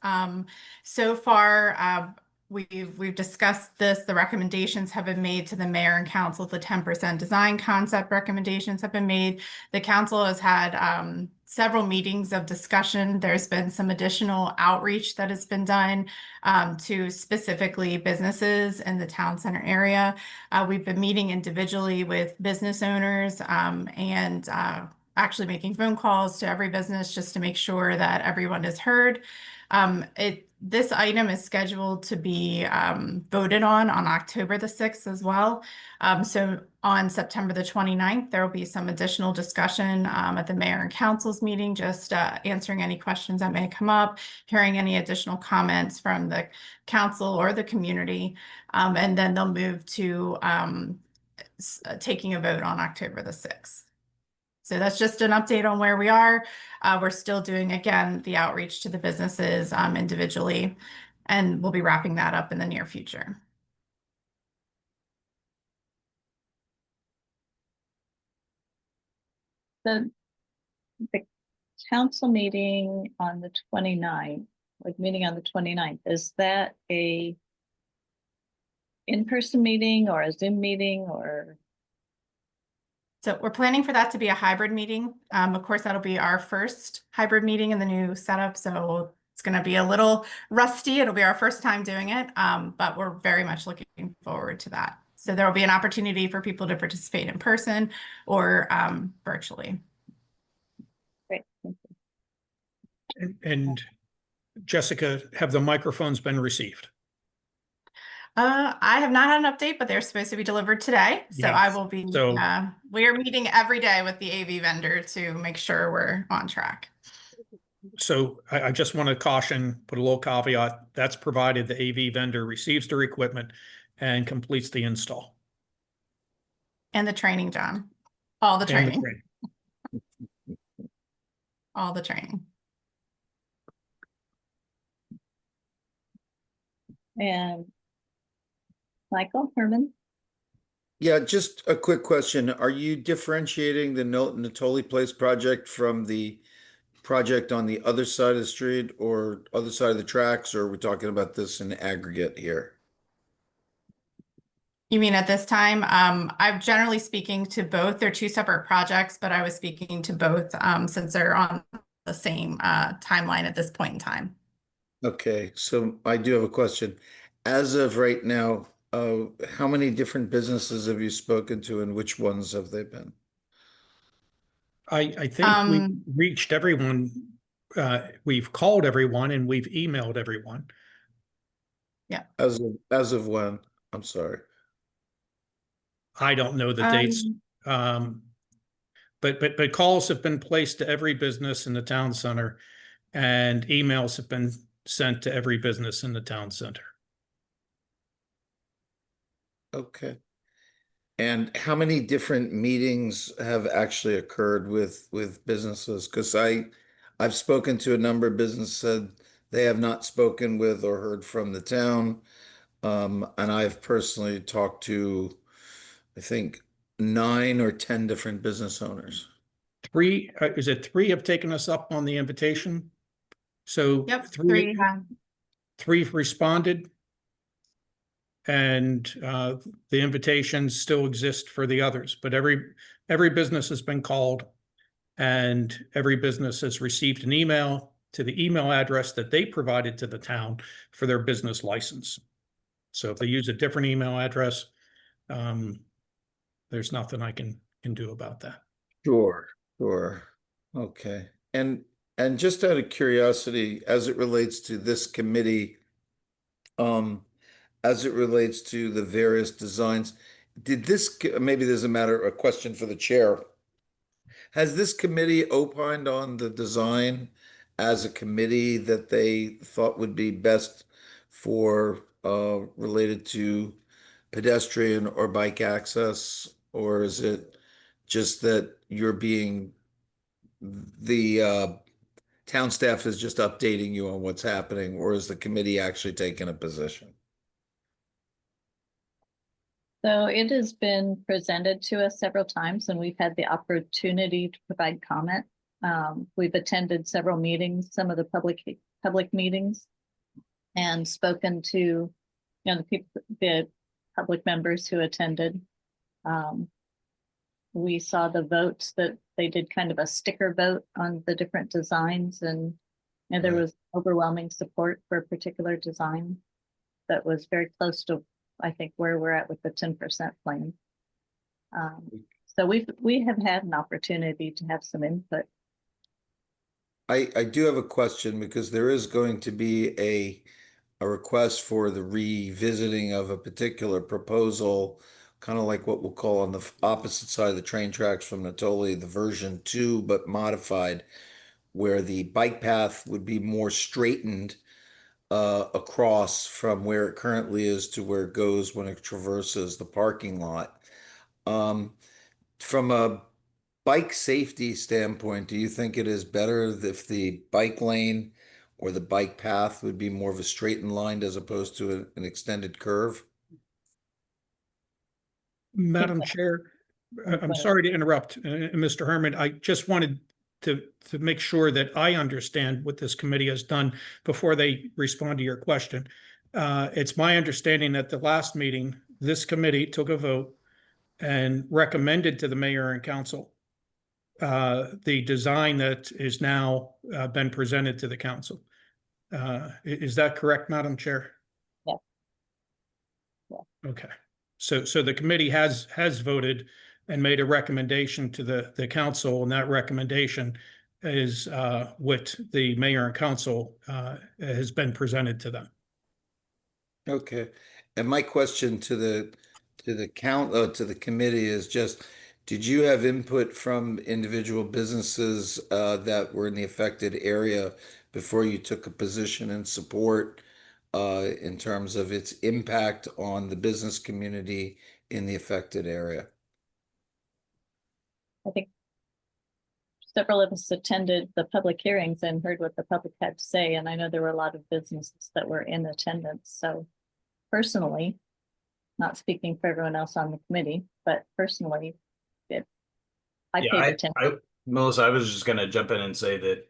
So far, we've discussed this. The recommendations have been made to the mayor and council. The 10% design concept recommendations have been made. The council has had several meetings of discussion. There's been some additional outreach that has been done to specifically businesses in the town center area. We've been meeting individually with business owners and actually making phone calls to every business just to make sure that everyone is heard. This item is scheduled to be voted on October the 6th as well. So on September the 29th, there will be some additional discussion at the mayor and council's meeting, just answering any questions that may come up, hearing any additional comments from the council or the community. And then they'll move to taking a vote on October the 6th. So that's just an update on where we are. We're still doing, again, the outreach to the businesses individually, and we'll be wrapping that up in the near future. The council meeting on the 29th, like meeting on the 29th, is that a in-person meeting or a Zoom meeting or? So we're planning for that to be a hybrid meeting. Of course, that'll be our first hybrid meeting in the new setup. So it's going to be a little rusty. It'll be our first time doing it, but we're very much looking forward to that. So there will be an opportunity for people to participate in person or virtually. Great. Thank you. And Jessica, have the microphones been received? I have not had an update, but they're supposed to be delivered today. So Yes. I will be, So we are meeting every day with the AV vendor to make sure we're on track. So I just want to caution, put a little caveat, that's provided the AV vendor receives their equipment and completes the install. And the training, John. All the And the training. training. All the training. And Michael Herman? Yeah, just a quick question. Are you differentiating the Natoli Place project from the project on the other side of the street or other side of the tracks, or are we talking about this in aggregate here? You mean at this time? I'm generally speaking to both. They're two separate projects, but I was speaking to both since they're on the same timeline at this point in time. Okay, so I do have a question. As of right now, how many different businesses have you spoken to and which ones have they been? I think we've reached everyone. We've called everyone and we've emailed everyone. Yeah. As of when? I'm sorry. I don't know the dates. But calls have been placed to every business in the town center and emails have been sent to every business in the town center. Okay. And how many different meetings have actually occurred with businesses? Because I've spoken to a number of businesses said they have not spoken with or heard from the town. And I've personally talked to, I think, 9 or 10 different business owners. Three have taken us up on the invitation? So Yep, three responded. And the invitations still exist for the others, but every business has been called and every business has received an email to the email address that they provided to the town for their business license. So if they use a different email address, there's nothing I can do about that. Sure. Okay. And just out of curiosity, as it relates to this committee, as it relates to the various designs, did this, maybe there's a question for the chair. Has this committee opined on the design as a committee that they thought would be best for related to pedestrian or bike access? Or is it just that the town staff is just updating you on what's happening, or is the committee actually taking a position? So it has been presented to us several times and we've had the opportunity to provide comment. We've attended several meetings, some of the public meetings, and spoken to, the public members who attended. We saw the votes that they did kind of a sticker vote on the different designs, and there Right. was overwhelming support for a particular design that was very close to, I think, where we're at with the 10% plan. So we have had an opportunity to have some input. I do have a question because there is going to be a request for the revisiting of a particular proposal, kind of like what we'll call on the opposite side of the train tracks from Natoli, the version 2, but modified, where the bike path would be more straightened across from where it currently is to where it goes when it traverses the parking lot. From a bike safety standpoint, do you think it is better if the bike lane or the bike path would be more of a straightened line as opposed to an extended curve? Madam Chair, I'm sorry to interrupt, Mr. Herman. I just wanted to make sure that I understand what this committee has done before they respond to your question. It's my understanding that the last meeting, this committee took a vote and recommended to the mayor and council the design that is now been presented to the council. Is that correct, Madam Chair? Yeah. Yeah. Okay. So the committee has voted and made a recommendation to the council, and that recommendation is what the mayor and council has been presented to them. Okay. And my question to the to the committee is just, did you have input from individual businesses that were in the affected area before you took a position in support in terms of its impact on the business community in the affected area? I think several of us attended the public hearings and heard what the public had to say, and I know there were a lot of businesses that were in attendance. So personally, not speaking for everyone else on the committee, but personally, I paid attention. Melissa, I was just going to jump in and say that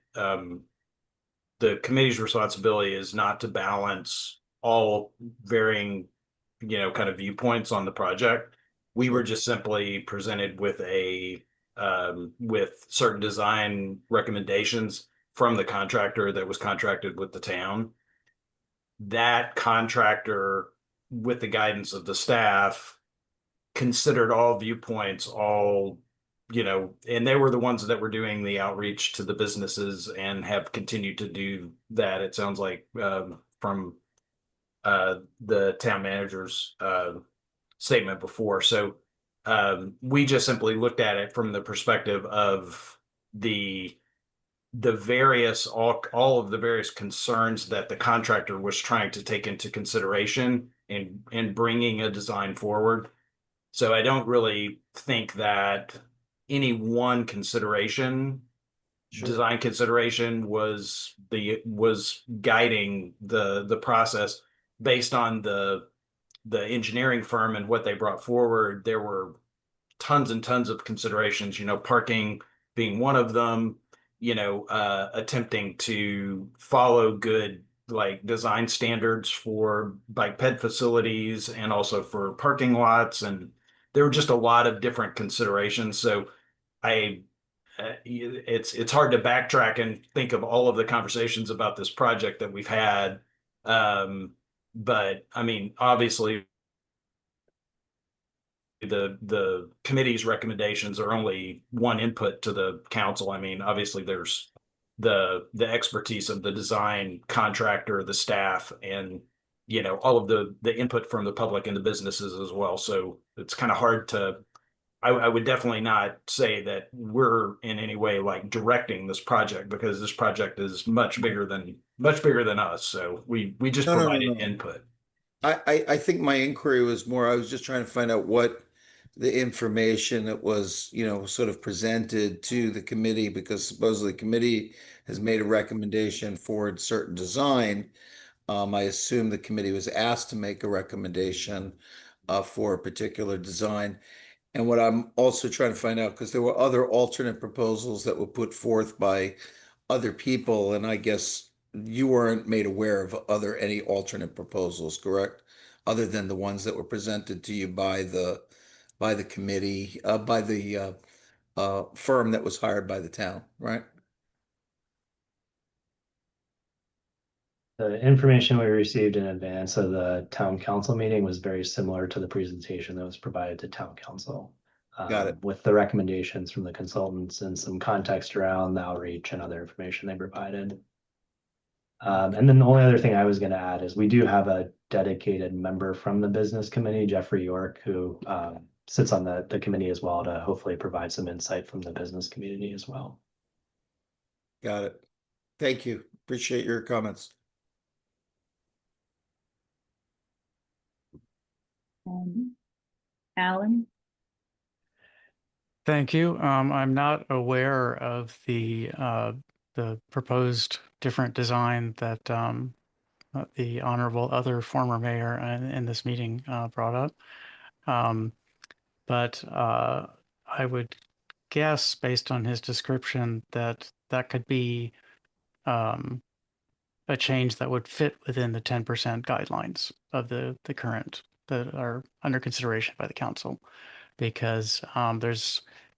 the committee's responsibility is not to balance all varying, kind of viewpoints on the project. We were just simply presented with with certain design recommendations from the contractor that was contracted with the town. That contractor, with the guidance of the staff, considered all viewpoints, and they were the ones that were doing the outreach to the businesses and have continued to do that. It sounds like from the town manager's statement before. So we just simply looked at it from the perspective of the various all of the various concerns that the contractor was trying to take into consideration in bringing a design forward. So I don't really think that any one consideration, design consideration, was guiding the process. Based on the engineering firm and what they brought forward, there were tons and tons of considerations, parking being one of them, attempting to follow good design standards for bike ped facilities and also for parking lots. And there were just a lot of different considerations. So it's hard to backtrack and think of all of the conversations about this project that we've had. But I mean, obviously, the committee's recommendations are only one input to the council. I mean, obviously, there's the expertise of the design contractor, the staff, and all of the input from the public and the businesses as well. So it's kind of hard to. I would definitely not say that we're in any way directing this project, because this project is much bigger than us. So we just provided input. I think my inquiry was more, I was just trying to find out what the information that was, sort of presented to the committee, because supposedly the committee has made a recommendation for a certain design. I assume the committee was asked to make a recommendation for a particular design. And what I'm also trying to find out, because there were other alternate proposals that were put forth by other people, and I guess you weren't made aware of any alternate proposals, correct? Other than the ones that were presented to you by the committee, by the firm that was hired by the town, right? The information we received in advance of the town council meeting was very similar to the presentation that was provided to town council. Got it. With the recommendations from the consultants and some context around the outreach and other information they provided. And then the only other thing I was going to add is we do have a dedicated member from the business committee, Jeffrey York, who sits on the committee as well to hopefully provide some insight from the business community as well. Got it. Thank you. Appreciate your comments. Alan? Thank you. I'm not aware of the proposed different design that the honorable other former mayor in this meeting brought up. But I would guess, based on his description, that that could be a change that would fit within the 10% guidelines of the current that are under consideration by the council. Because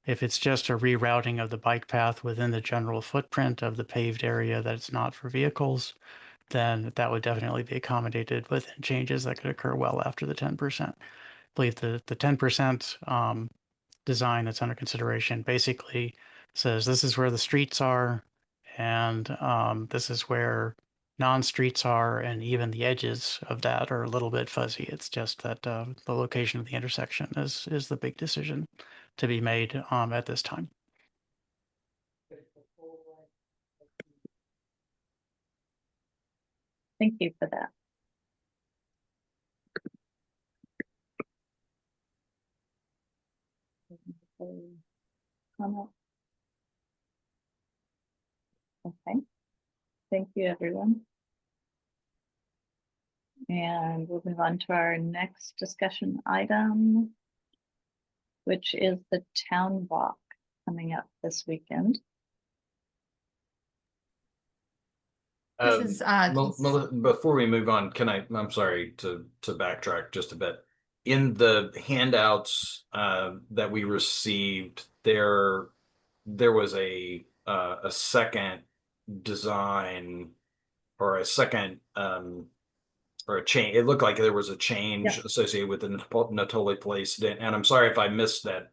if it's just a rerouting of the bike path within the general footprint of the paved area that's not for vehicles, then that would definitely be accommodated within changes that could occur well after the 10%. I believe the 10% design that's under consideration basically says this is where the streets are, and this is where non-streets are, and even the edges of that are a little bit fuzzy. It's just that the location of the intersection is the big decision to be made at this time. Thank you for that. Comment? Okay. Thank you, everyone. And we'll move on to our next discussion item, which is the town walk coming up this weekend. This is before we move on, I'm sorry to backtrack just a bit. In the handouts that we received, there was a second design or a second or a change. It looked like there was a change associated with the Natoli Place, and I'm sorry if I missed that,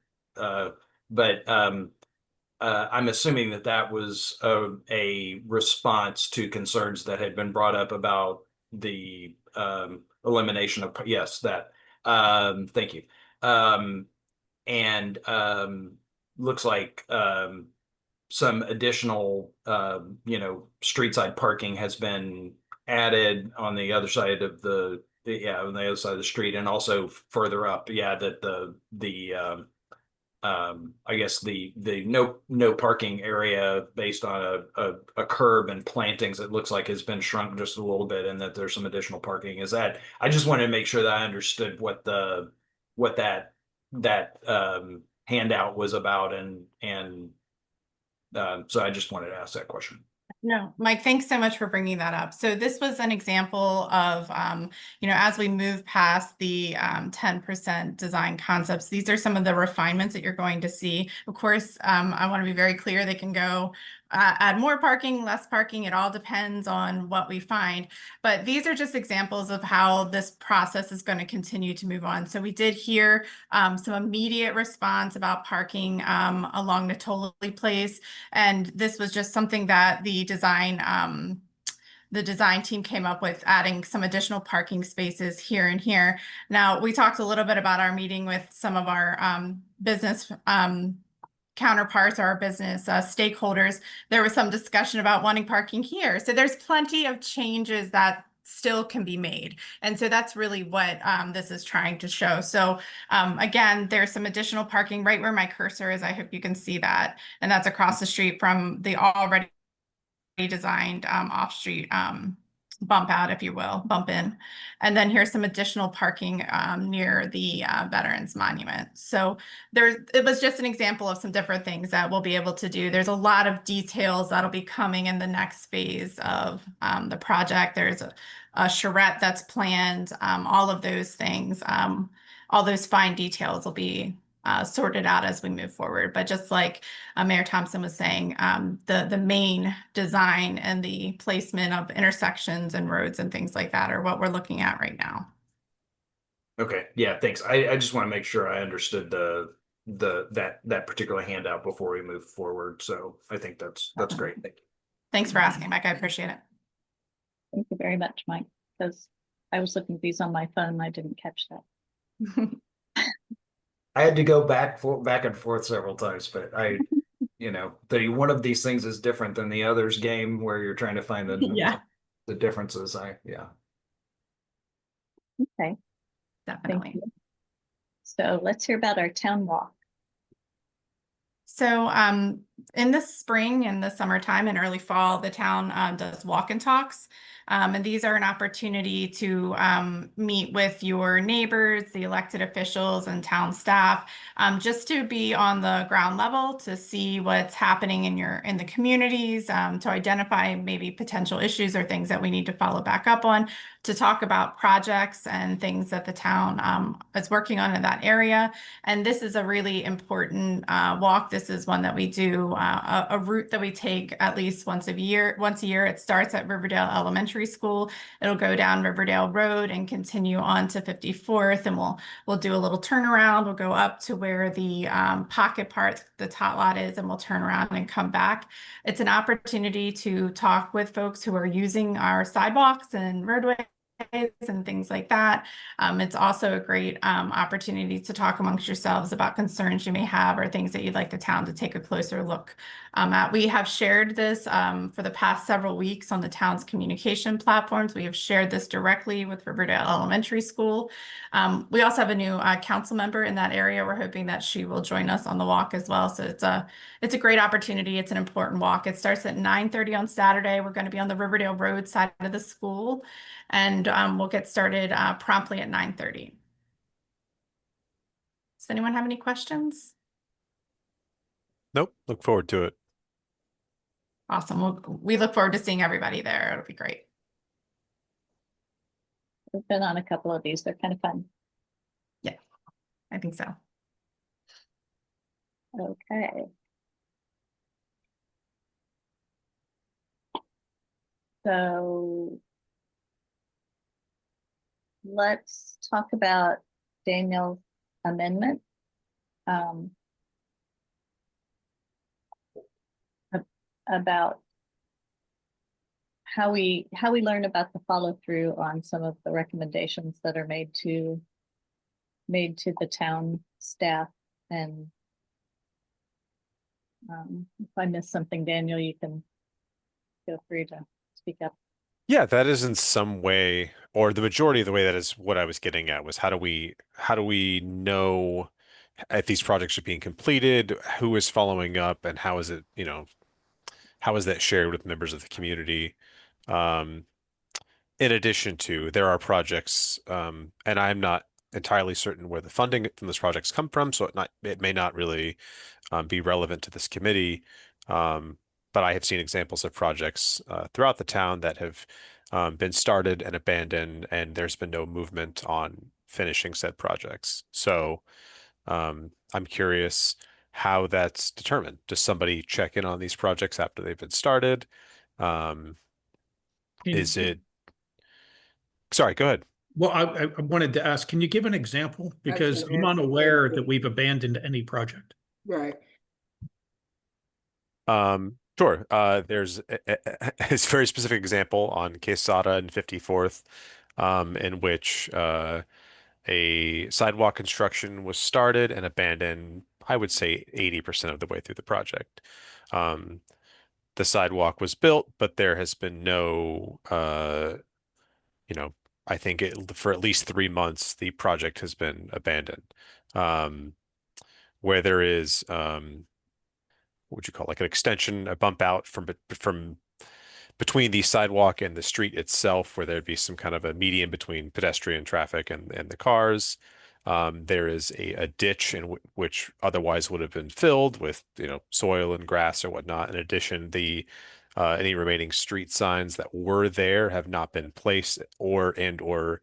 but I'm assuming that was a response to concerns that had been brought up about the elimination of, yes, that. Thank you. And looks like some additional, street side parking has been added on the other side of on the other side of the street, and also further up, that I guess the no parking area based on a curb and plantings, it looks like has been shrunk just a little bit, and that there's some additional parking. Is that, I just wanted to make sure that I understood what that handout was about, and so I just wanted to ask that question. No, Mike, thanks so much for bringing that up. So this was an example of, as we move past the 10% design concepts, these are some of the refinements that you're going to see. Of course, I want to be very clear, they can go add more parking, less parking. It all depends on what we find. But these are just examples of how this process is going to continue to move on. So we did hear some immediate response about parking along Natoli Place. And this was just something that the design team came up with, adding some additional parking spaces here and here. Now, we talked a little bit about our meeting with some of our business counterparts, our business stakeholders. There was some discussion about wanting parking here. So there's plenty of changes that still can be made. And so that's really what this is trying to show. So again, there's some additional parking right where my cursor is. I hope you can see that. And that's across the street from the already designed off-street bump out, if you will, bump in. And then here's some additional parking near the Veterans Monument. So it was just an example of some different things that we'll be able to do. There's a lot of details that'll be coming in the next phase of the project. There's a charrette that's planned, all of those things, all those fine details will be sorted out as we move forward. But just like Mayor Thompson was saying, the main design and the placement of intersections and roads and things like that are what we're looking at right now. Okay, yeah, thanks. I just want to make sure I understood that particular handout before we move forward. So I think that's great. Thank you. Thanks for asking, Mike. I appreciate it. Thank you very much, Mike, because I was looking at these on my phone and I didn't catch that. I had to go back and forth several times, but one of these things is different than the others game where you're trying to find the differences. Okay. Definitely. So let's hear about our town walk. So in the spring and the summertime and early fall, the town does walk and talks. And these are an opportunity to meet with your neighbors, the elected officials, and town staff, just to be on the ground level, to see what's happening in the communities, to identify maybe potential issues or things that we need to follow back up on, to talk about projects and things that the town is working on in that area. And this is a really important walk. This is one that we do, a route that we take at least once a year. It starts at Riverdale Elementary School. It'll go down Riverdale Road and continue on to 54th, and we'll do a little turnaround. We'll go up to where the pocket part, the tot lot is, and we'll turn around and come back. It's an opportunity to talk with folks who are using our sidewalks and roadways and things like that. It's also a great opportunity to talk amongst yourselves about concerns you may have or things that you'd like the town to take a closer look at. We have shared this for the past several weeks on the town's communication platforms. We have shared this directly with Riverdale Elementary School. We also have a new council member in that area. We're hoping that she will join us on the walk as well. So it's a great opportunity. It's an important walk. It starts at 9:30 on Saturday. We're going to be on the Riverdale Road side of the school, and we'll get started promptly at 9:30. Does anyone have any questions? Nope. Look forward to it. Awesome. We look forward to seeing everybody there. It'll be great. We've been on a couple of these. They're kind of fun. Yeah, I think so. Okay. So let's talk about Daniel's amendment. About how we learn about the follow through on some of the recommendations that are made to the town staff. And if I miss something, Daniel, you can feel free to speak up. Yeah, that is in some way, or the majority of the way, that is what I was getting at, was how do we know if these projects are being completed, who is following up, and how is it, how is that shared with members of the community? In addition to, there are projects, and I'm not entirely certain where the funding from those projects come from, so it may not really be relevant to this committee. But I have seen examples of projects throughout the town that have been started and abandoned, and there's been no movement on finishing said projects. So I'm curious how that's determined. Does somebody check in on these projects after they've been started? Is it? Sorry, go ahead. Well, I wanted to ask, can you give an example? Because I'm unaware that we've abandoned any project. Right. Sure. There's a very specific example on Quesada and 54th, in which a sidewalk construction was started and abandoned, I would say 80% of the way through the project. The sidewalk was built, but there has been no, I think for at least 3 months, the project has been abandoned. Where there is, what would you call it, like an extension, a bump out from between the sidewalk and the street itself, where there'd be some kind of a median between pedestrian traffic and the cars. There is a ditch in which otherwise would have been filled with, soil and grass or whatnot. In addition, the any remaining street signs that were there have not been placed, or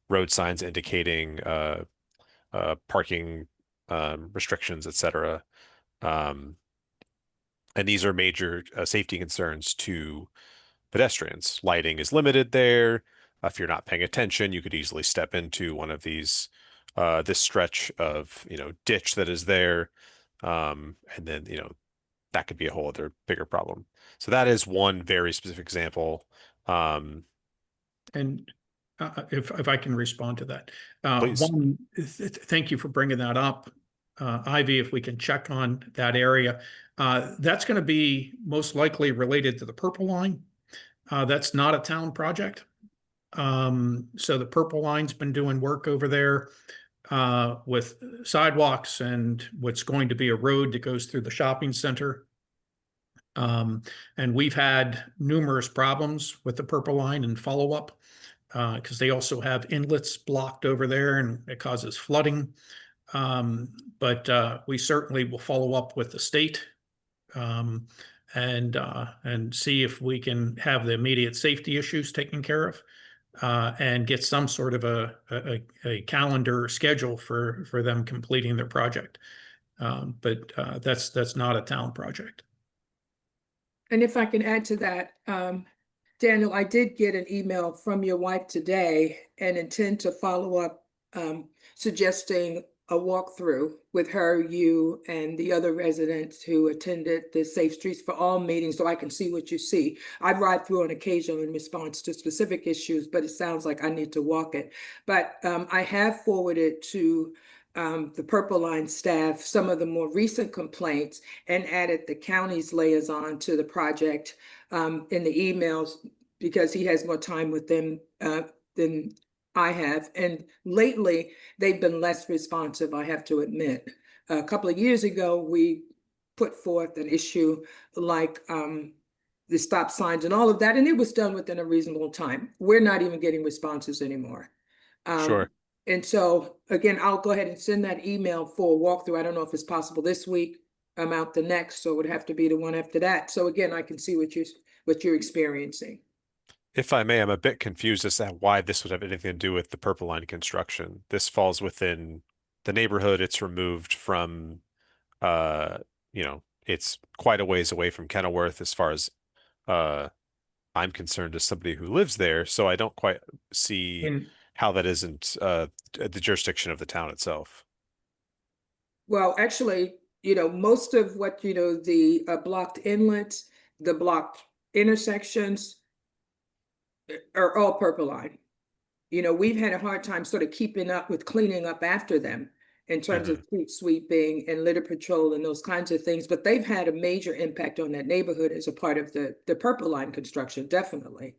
road signs indicating parking restrictions, etc. And these are major safety concerns to pedestrians. Lighting is limited there. If you're not paying attention, you could easily step into one of these, this stretch of, ditch that is there. And then, that could be a whole other bigger problem. So that is one very specific example. And if I can respond to that. Please. One, thank you for bringing that up. Ivy, if we can check on that area. That's going to be most likely related to the Purple Line. That's not a town project. So the Purple Line's been doing work over there with sidewalks and what's going to be a road that goes through the shopping center. And we've had numerous problems with the Purple Line and follow-up because they also have inlets blocked over there and it causes flooding. But we certainly will follow up with the state and see if we can have the immediate safety issues taken care of and get some sort of a calendar schedule for them completing their project. But that's not a town project. And if I can add to that, Daniel, I did get an email from your wife today and intend to follow up suggesting a walkthrough with her, you, and the other residents who attended the Safe Streets for All meeting so I can see what you see. I ride through on occasion in response to specific issues, but it sounds like I need to walk it. But I have forwarded to the Purple Line staff some of the more recent complaints and added the county's liaison to the project in the emails because he has more time with them than I have. And lately, they've been less responsive, I have to admit. A couple of years ago, we put forth an issue like the stop signs and all of that, and it was done within a reasonable time. We're not even getting responses anymore. Sure. And so, again, I'll go ahead and send that email for a walkthrough. I don't know if it's possible this week. I'm out the next, so it would have to be the one after that. So again, I can see what you're experiencing. If I may, I'm a bit confused as to why this would have anything to do with the Purple Line construction. This falls within the neighborhood. It's removed from, it's quite a ways away from Kenilworth as far as I'm concerned as somebody who lives there. So I don't quite see how that isn't the jurisdiction of the town itself. Well, actually, most of what, the blocked inlets, the blocked intersections are all Purple Line. We've had a hard time sort of keeping up with cleaning up after them in terms of street sweeping and litter patrol and those kinds of things, but they've had a major impact on that neighborhood as a part of the Purple Line construction, definitely.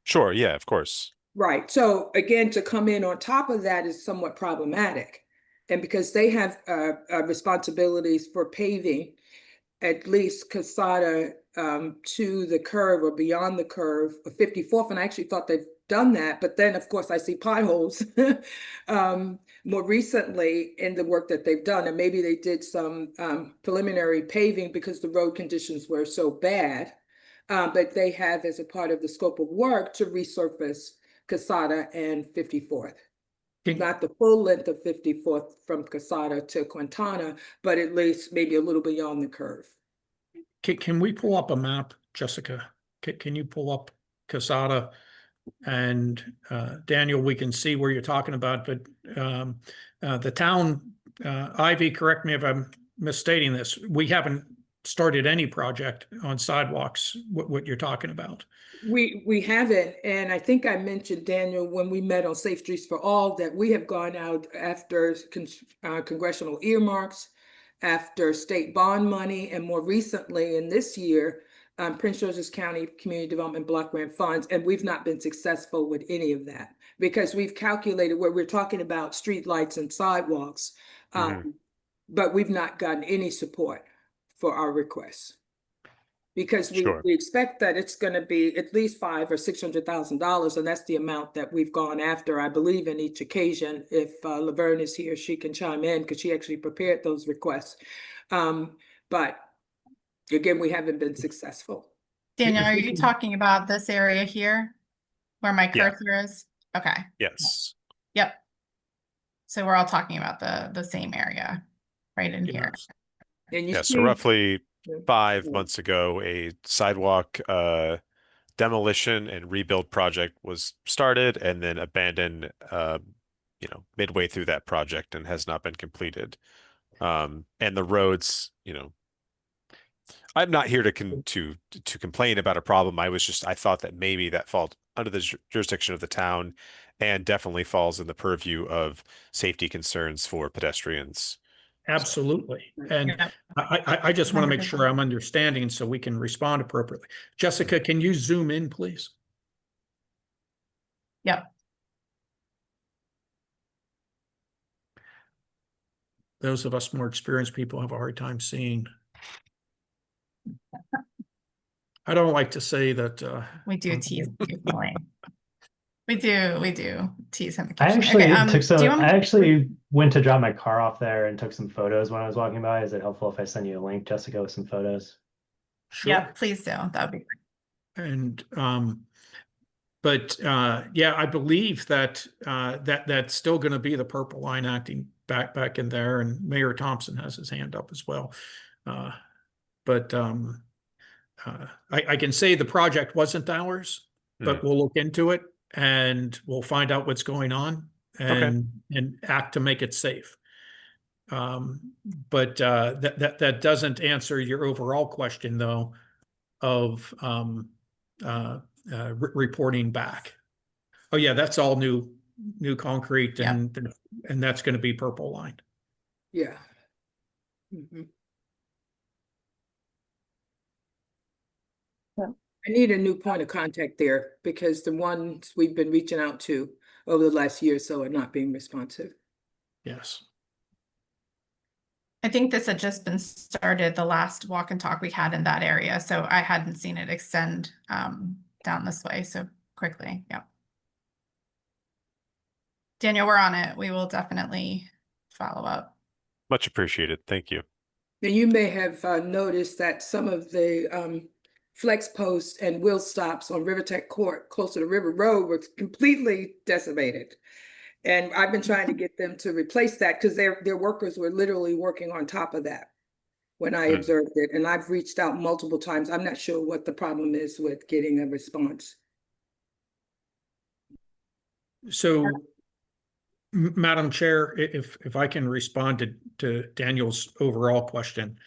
Sure, yeah, of course. Right. So again, to come in on top of that is somewhat problematic. And because they have responsibilities for paving at least Casada to the curve or beyond the curve of 54th. And I actually thought they've done that. But then, of course, I see potholes more recently in the work that they've done. And maybe they did some preliminary paving because the road conditions were so bad. But they have, as a part of the scope of work, to resurface Casada and 54th. Not the full length of 54th from Casada to Quintana, but at least maybe a little beyond the curve. Can we pull up a map, Jessica? Can you pull up Casada? And Daniel, we can see where you're talking about, but the town, Ivy, correct me if I'm misstating this, we haven't started any project on sidewalks, what you're talking about. We haven't, and I think I mentioned, Daniel, when we met on Safe Streets for All, that we have gone out after congressional earmarks, after state bond money, and more recently in this year, Prince George's County Community Development Block Grant funds, and we've not been successful with any of that because we've calculated where we're talking about street lights and sidewalks, but we've not gotten any support for our requests. Because Sure. we expect that it's going to be at least $500,000 or $600,000, and that's the amount that we've gone after, I believe, in each occasion. If Laverne is here, she can chime in because she actually prepared those requests. But again, we haven't been successful. Daniel, If are we you can- talking about this area here where my Yeah. cursor is? Okay. Yes. Yep. So we're all talking about the same area right in here. Yes. And you Yeah. So see, roughly Yeah. 5 months ago, a sidewalk demolition and rebuild project was started and then abandoned, midway through that project and has not been completed. And the roads, I'm not here to complain about a problem. I thought that maybe that falls under the jurisdiction of the town and definitely falls in the purview of safety concerns for pedestrians. Absolutely. And Yep. I just want to make sure 100%. I'm understanding so we can respond appropriately. Jessica, can you zoom in, please? Yep. Those of us more experienced people have a hard time seeing. I don't like to say that. We do tease occasionally. We do tease him I occasionally. actually took do you some. want me I to- actually went to drop my car off there and took some photos when I was walking by. Is it helpful if I send you a link, Jessica, with some photos? Sure. Yeah, please do. That would be great. And but yeah, I believe that that's still going to be the purple line acting back in there, and Mayor Thompson has his hand up as well. But I can say the project wasn't ours, but we'll look into it and we'll find out what's going on and act to make it safe. But that doesn't answer your overall question though of reporting back. Oh yeah, that's all new concrete and that's going to be purple line. Yeah. Mhm. I need a new point of contact there because the ones we've been reaching out to over the last year or so are not being responsive. Yes. I think this had just been started the last walk and talk we had in that area. So I hadn't seen it extend down this way so quickly. Yeah. Daniel, we're on it. We will definitely follow up. Much appreciated. Thank you. Now, you may have noticed that some of the flex posts and wheel stops on Rivertech Court closer to River Road were completely decimated. And I've been trying to get them to replace that because their workers were literally working on top of that when I observed it. And I've reached out multiple times. I'm not sure what the problem is with getting a response. So, Madam Chair, if I can respond to Daniel's overall question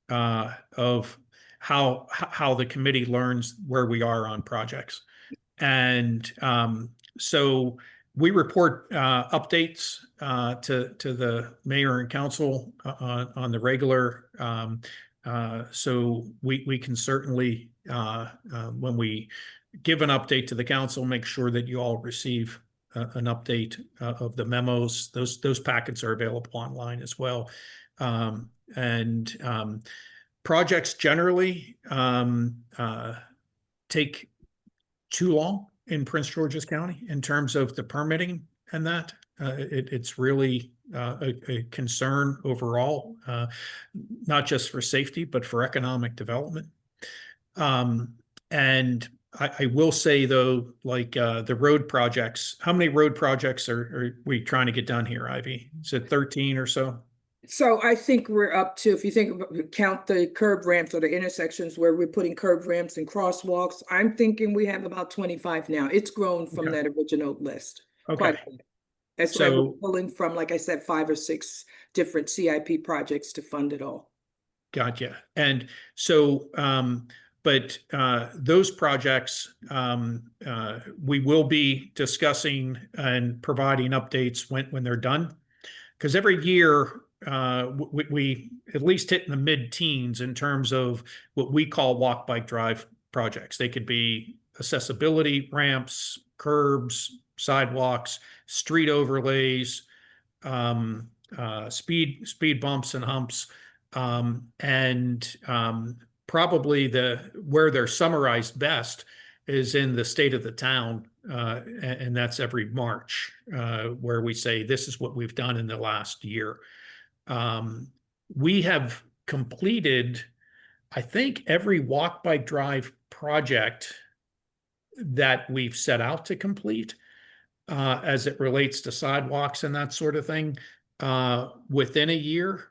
of how the committee learns where we are on projects. And so we report updates to the mayor and council on the regular. So we can certainly, when we give an update to the council, make sure that you all receive an update of the memos. Those packets are available online as well. Projects generally take too long in Prince George's County in terms of the permitting and that. It's really a concern overall, not just for safety, but for economic development. And I will say though, like the road projects, how many road projects are we trying to get done here, Ivy? Is it 13 or so? So I think we're up to, if you think about, count the curb ramps or the intersections where we're putting curb ramps and crosswalks, I'm thinking we have about 25 now. It's grown from Okay. that original list. Okay. Quite a bit. That's why we're So, pulling from, like I said, 5 or 6 different CIP projects to fund it all. gotcha. And so, but those projects, we will be discussing and providing updates when they're done. Because every year, we at least hit in the mid-teens in terms of what we call walk, bike, drive projects. They could be accessibility ramps, curbs, sidewalks, street overlays, speed bumps and humps. probably where they're summarized best is in the state of the town, and that's every March, where we say this is what we've done in the last year. We have completed, I think, every walk, bike, drive project that we've set out to complete, as it relates to sidewalks and that sort of thing, within a year.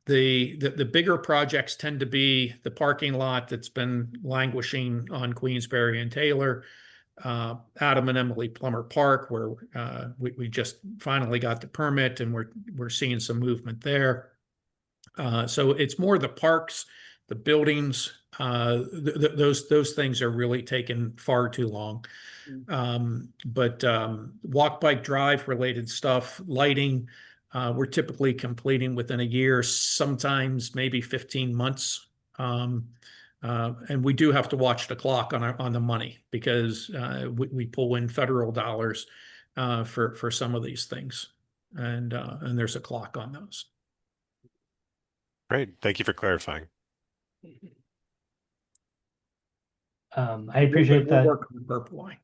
The bigger projects tend to be the parking lot that's been languishing on Queensberry and Taylor, Adam and Emily Plummer Park, where we just finally got the permit and we're seeing some movement there. So it's more the parks, the buildings, those things are really taking far too long. But walk, bike, drive related stuff, lighting, we're typically completing within a year, sometimes maybe 15 months. And we do have to watch the clock on the money, because we pull in federal dollars for some of these things, and there's a clock on those. Great. Thank you for clarifying. I appreciate that. We'll work on the purple line.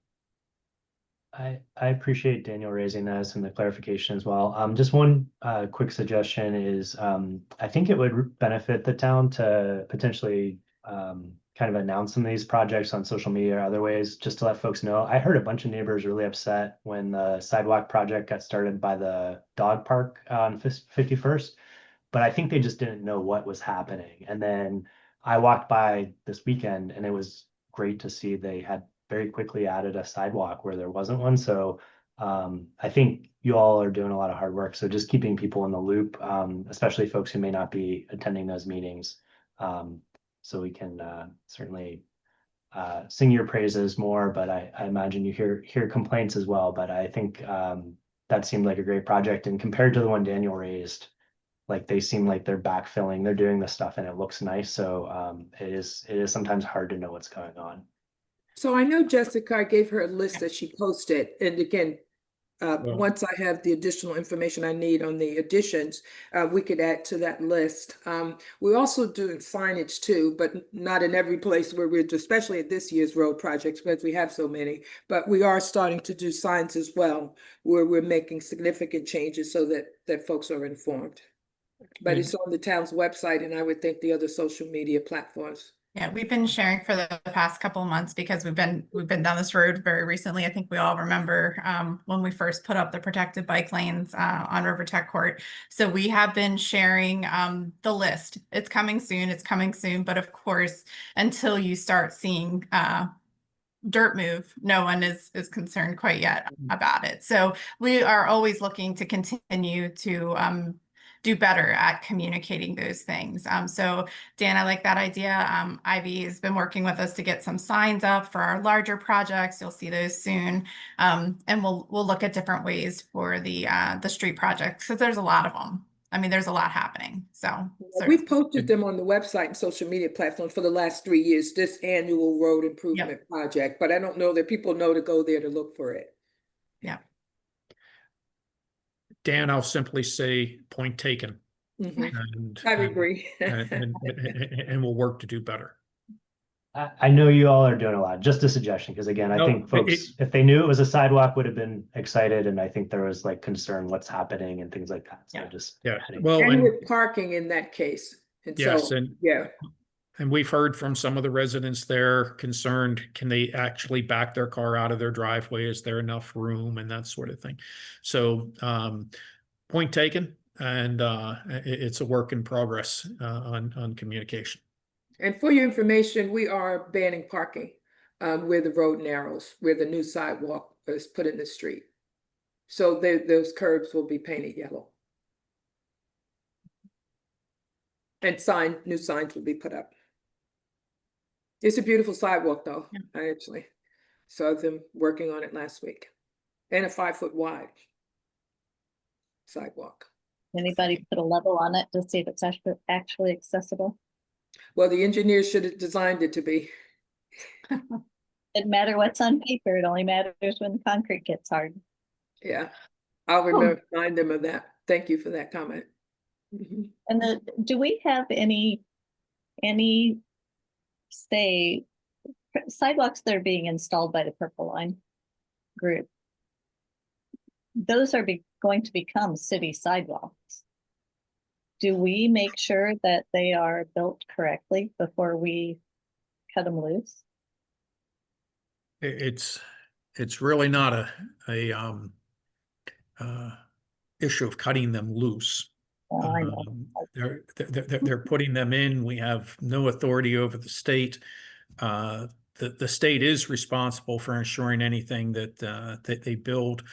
I appreciate Daniel raising this and the clarification as well. Just one quick suggestion is, I think it would benefit the town to potentially kind of announce some of these projects on social media or other ways, just to let folks know. I heard a bunch of neighbors really upset when the sidewalk project got started by the dog park on 51st, but I think they just didn't know what was happening. And then I walked by this weekend and it was great to see they had very quickly added a sidewalk where there wasn't one. So I think you all are doing a lot of hard work. So just keeping people in the loop, especially folks who may not be attending those meetings. So we can certainly sing your praises more, but I imagine you hear complaints as well. But I think that seemed like a great project. And compared to the one Daniel raised, like they seem like they're backfilling, they're doing the stuff and it looks nice. So it is sometimes hard to know what's going on. So I know Jessica gave her a list that she posted, and again, once I have the additional information I need on the additions, we could add to that list. We're also doing signage too, but not in every place where we're, especially at this year's road projects, because we have so many, but we are starting to do signs as well, where we're making significant changes so that folks are informed. But it's on the town's website, and I would think the other social media platforms. Yeah, we've been sharing for the past couple of months because we've been down this road very recently. I think we all remember when we first put up the protected bike lanes on River Tech Court. So we have been sharing the list. It's coming soon. But of course, until you start seeing dirt move, no one is concerned quite yet about it. So we are always looking to continue to do better at communicating those things. So Dan, I like that idea. Ivy has been working with us to get some signs up for our larger projects. You'll see those soon. And we'll look at different ways for the street projects. So there's a lot of them. I mean, there's a lot happening. So we've posted them on the website and social media platforms for the last 3 years, this annual road improvement project, but I don't know that people know to go there to look for it. Yeah. Dan, I'll simply say point taken. I agree. and we'll work to do better. I know you all are doing a lot. Just a suggestion, because again, I think folks, if they knew it was a sidewalk, would have been excited, and I think there was like concern what's happening and things like that. So well, and with parking in that case. And yes, so, and we've heard from some of the residents there concerned, can they actually back their car out of their driveway? Is there enough room and that sort of thing? So point taken, and it's a work in progress on communication. And for your information, we are banning parking where the road narrows, where the new sidewalk is put in the street. So those curbs will be painted yellow. And new signs will be put up. It's a beautiful sidewalk though. I actually saw them working on it last week. And a 5-foot wide sidewalk. Anybody put a level on it to see if it's actually accessible? Well, the engineers should have designed it to be. It doesn't matter what's on paper. It only matters when the concrete gets hard. Yeah, I'll remind them of that. Thank you for that comment. And do we have any any, say, sidewalks that are being installed by the Purple Line group, those are going to become city sidewalks. Do we make sure that they are built correctly before we cut them loose? It's really not a issue of cutting them loose. Oh, I know. They're putting them in. We have no authority over the state. The state is responsible for ensuring anything that they build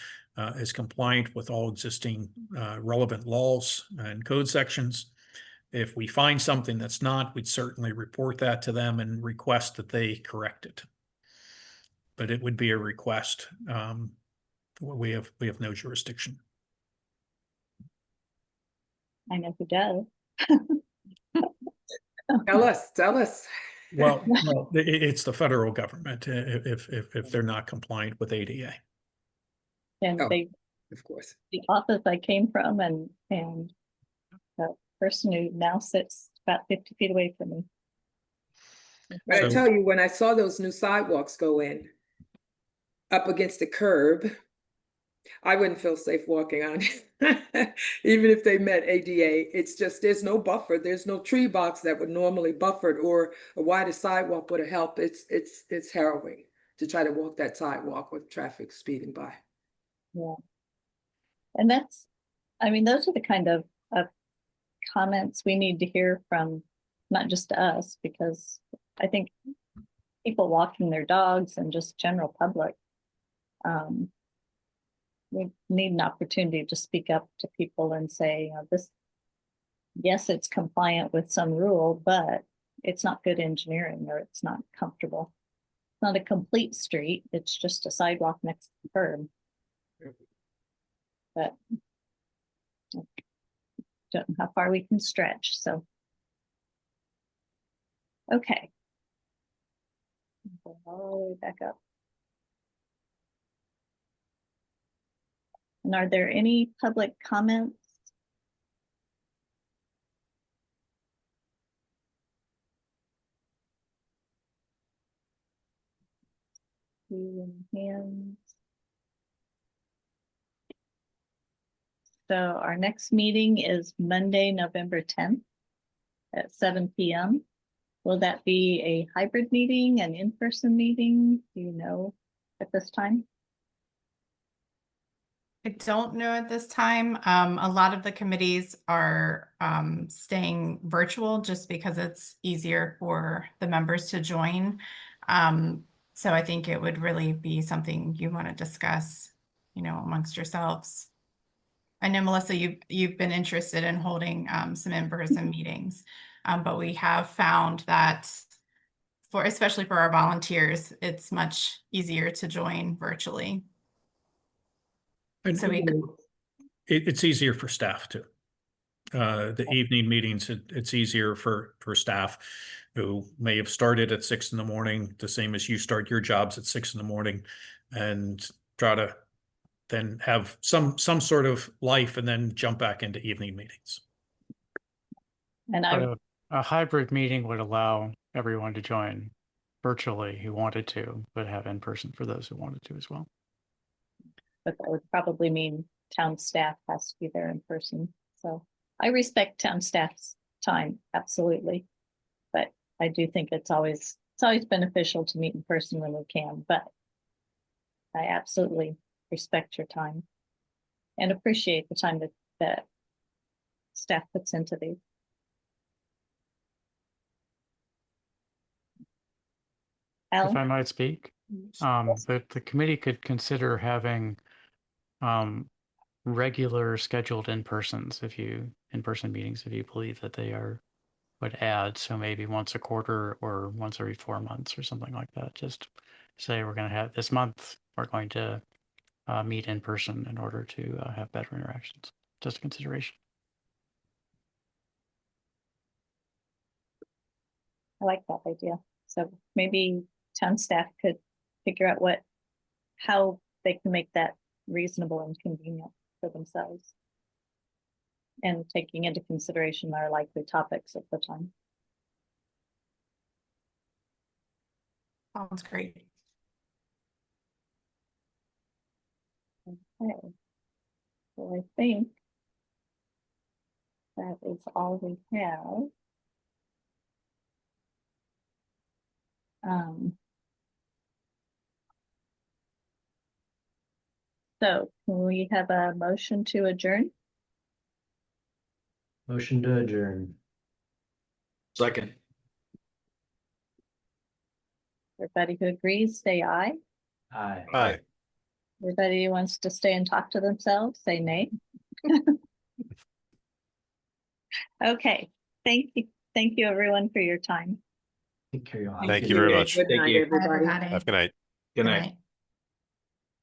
is compliant with all existing relevant laws and code sections. If we find something that's not, we'd certainly report that to them and request that they correct it. But it would be a request. We have no jurisdiction. I know who does. Tell us. Well, it's the federal government if they're not compliant with ADA. And Oh, they, of course. the office I came from, and the person who now sits about 50 feet away from me. But I So- tell you, when I saw those new sidewalks go in up against the curb, I wouldn't feel safe walking on it. Even if they met ADA, it's just, there's no buffer. There's no tree box that would normally buffer it, or a wider sidewalk would have helped. It's harrowing to try to walk that sidewalk with traffic speeding by. Yeah. And that's, I mean, those are the kind of comments we need to hear from not just us, because I think people walking their dogs and just general public, we need an opportunity to speak up to people and say, you know, this, yes, it's compliant with some rule, but it's not good engineering, or it's not comfortable. It's not a complete street. It's just a sidewalk next to the curb. But don't know how far we can stretch, so. Okay. Go all the way back up. And are there any public comments? Hands. So our next meeting is Monday, November 10th at 7 p.m. Will that be a hybrid meeting, an in-person meeting? Do you know at this time? I don't know at this time. A lot of the committees are staying virtual just because it's easier for the members to join. So I think it would really be something you want to discuss, you know, amongst yourselves. I know, Melissa, you've been interested in holding some in-person meetings, but we have found that especially for our volunteers, it's much easier to join virtually. And So it's easier for staff too. The evening meetings, it's easier for staff who may have started at 6 in the morning, the same as you start your jobs at 6 in the morning, and try to then have some sort of life and then jump back into evening meetings. And But a hybrid meeting would allow everyone to join virtually who wanted to, but have in person for those who wanted to as well. but that would probably mean town staff has to be there in person. So I respect town staff's time, absolutely. But I do think it's always beneficial to meet in person when we can, but I absolutely respect your time and appreciate the time that staff puts into these. If I Alan? might speak, the committee could consider having regular scheduled in-person meetings if you believe that they would add. So maybe once a quarter or once every 4 months or something like that. Just say we're going to have this month, we're going to meet in person in order to have better interactions. Just a consideration. I like that idea. So maybe town staff could figure out how they can make that reasonable and convenient for themselves. And taking into consideration our likely topics at the time. Sounds great. Okay. So I think that is all we have. So can we have a motion to adjourn? Motion to adjourn. Second. Everybody who agrees, say aye. Aye. Aye. Everybody who wants to stay and talk to themselves, say nay. Okay, thank you. Thank you everyone for your time. Take care, y'all. Have a Thank good you very day. much. Good Thank night, you. everybody. Have a good night. Good Good night. night.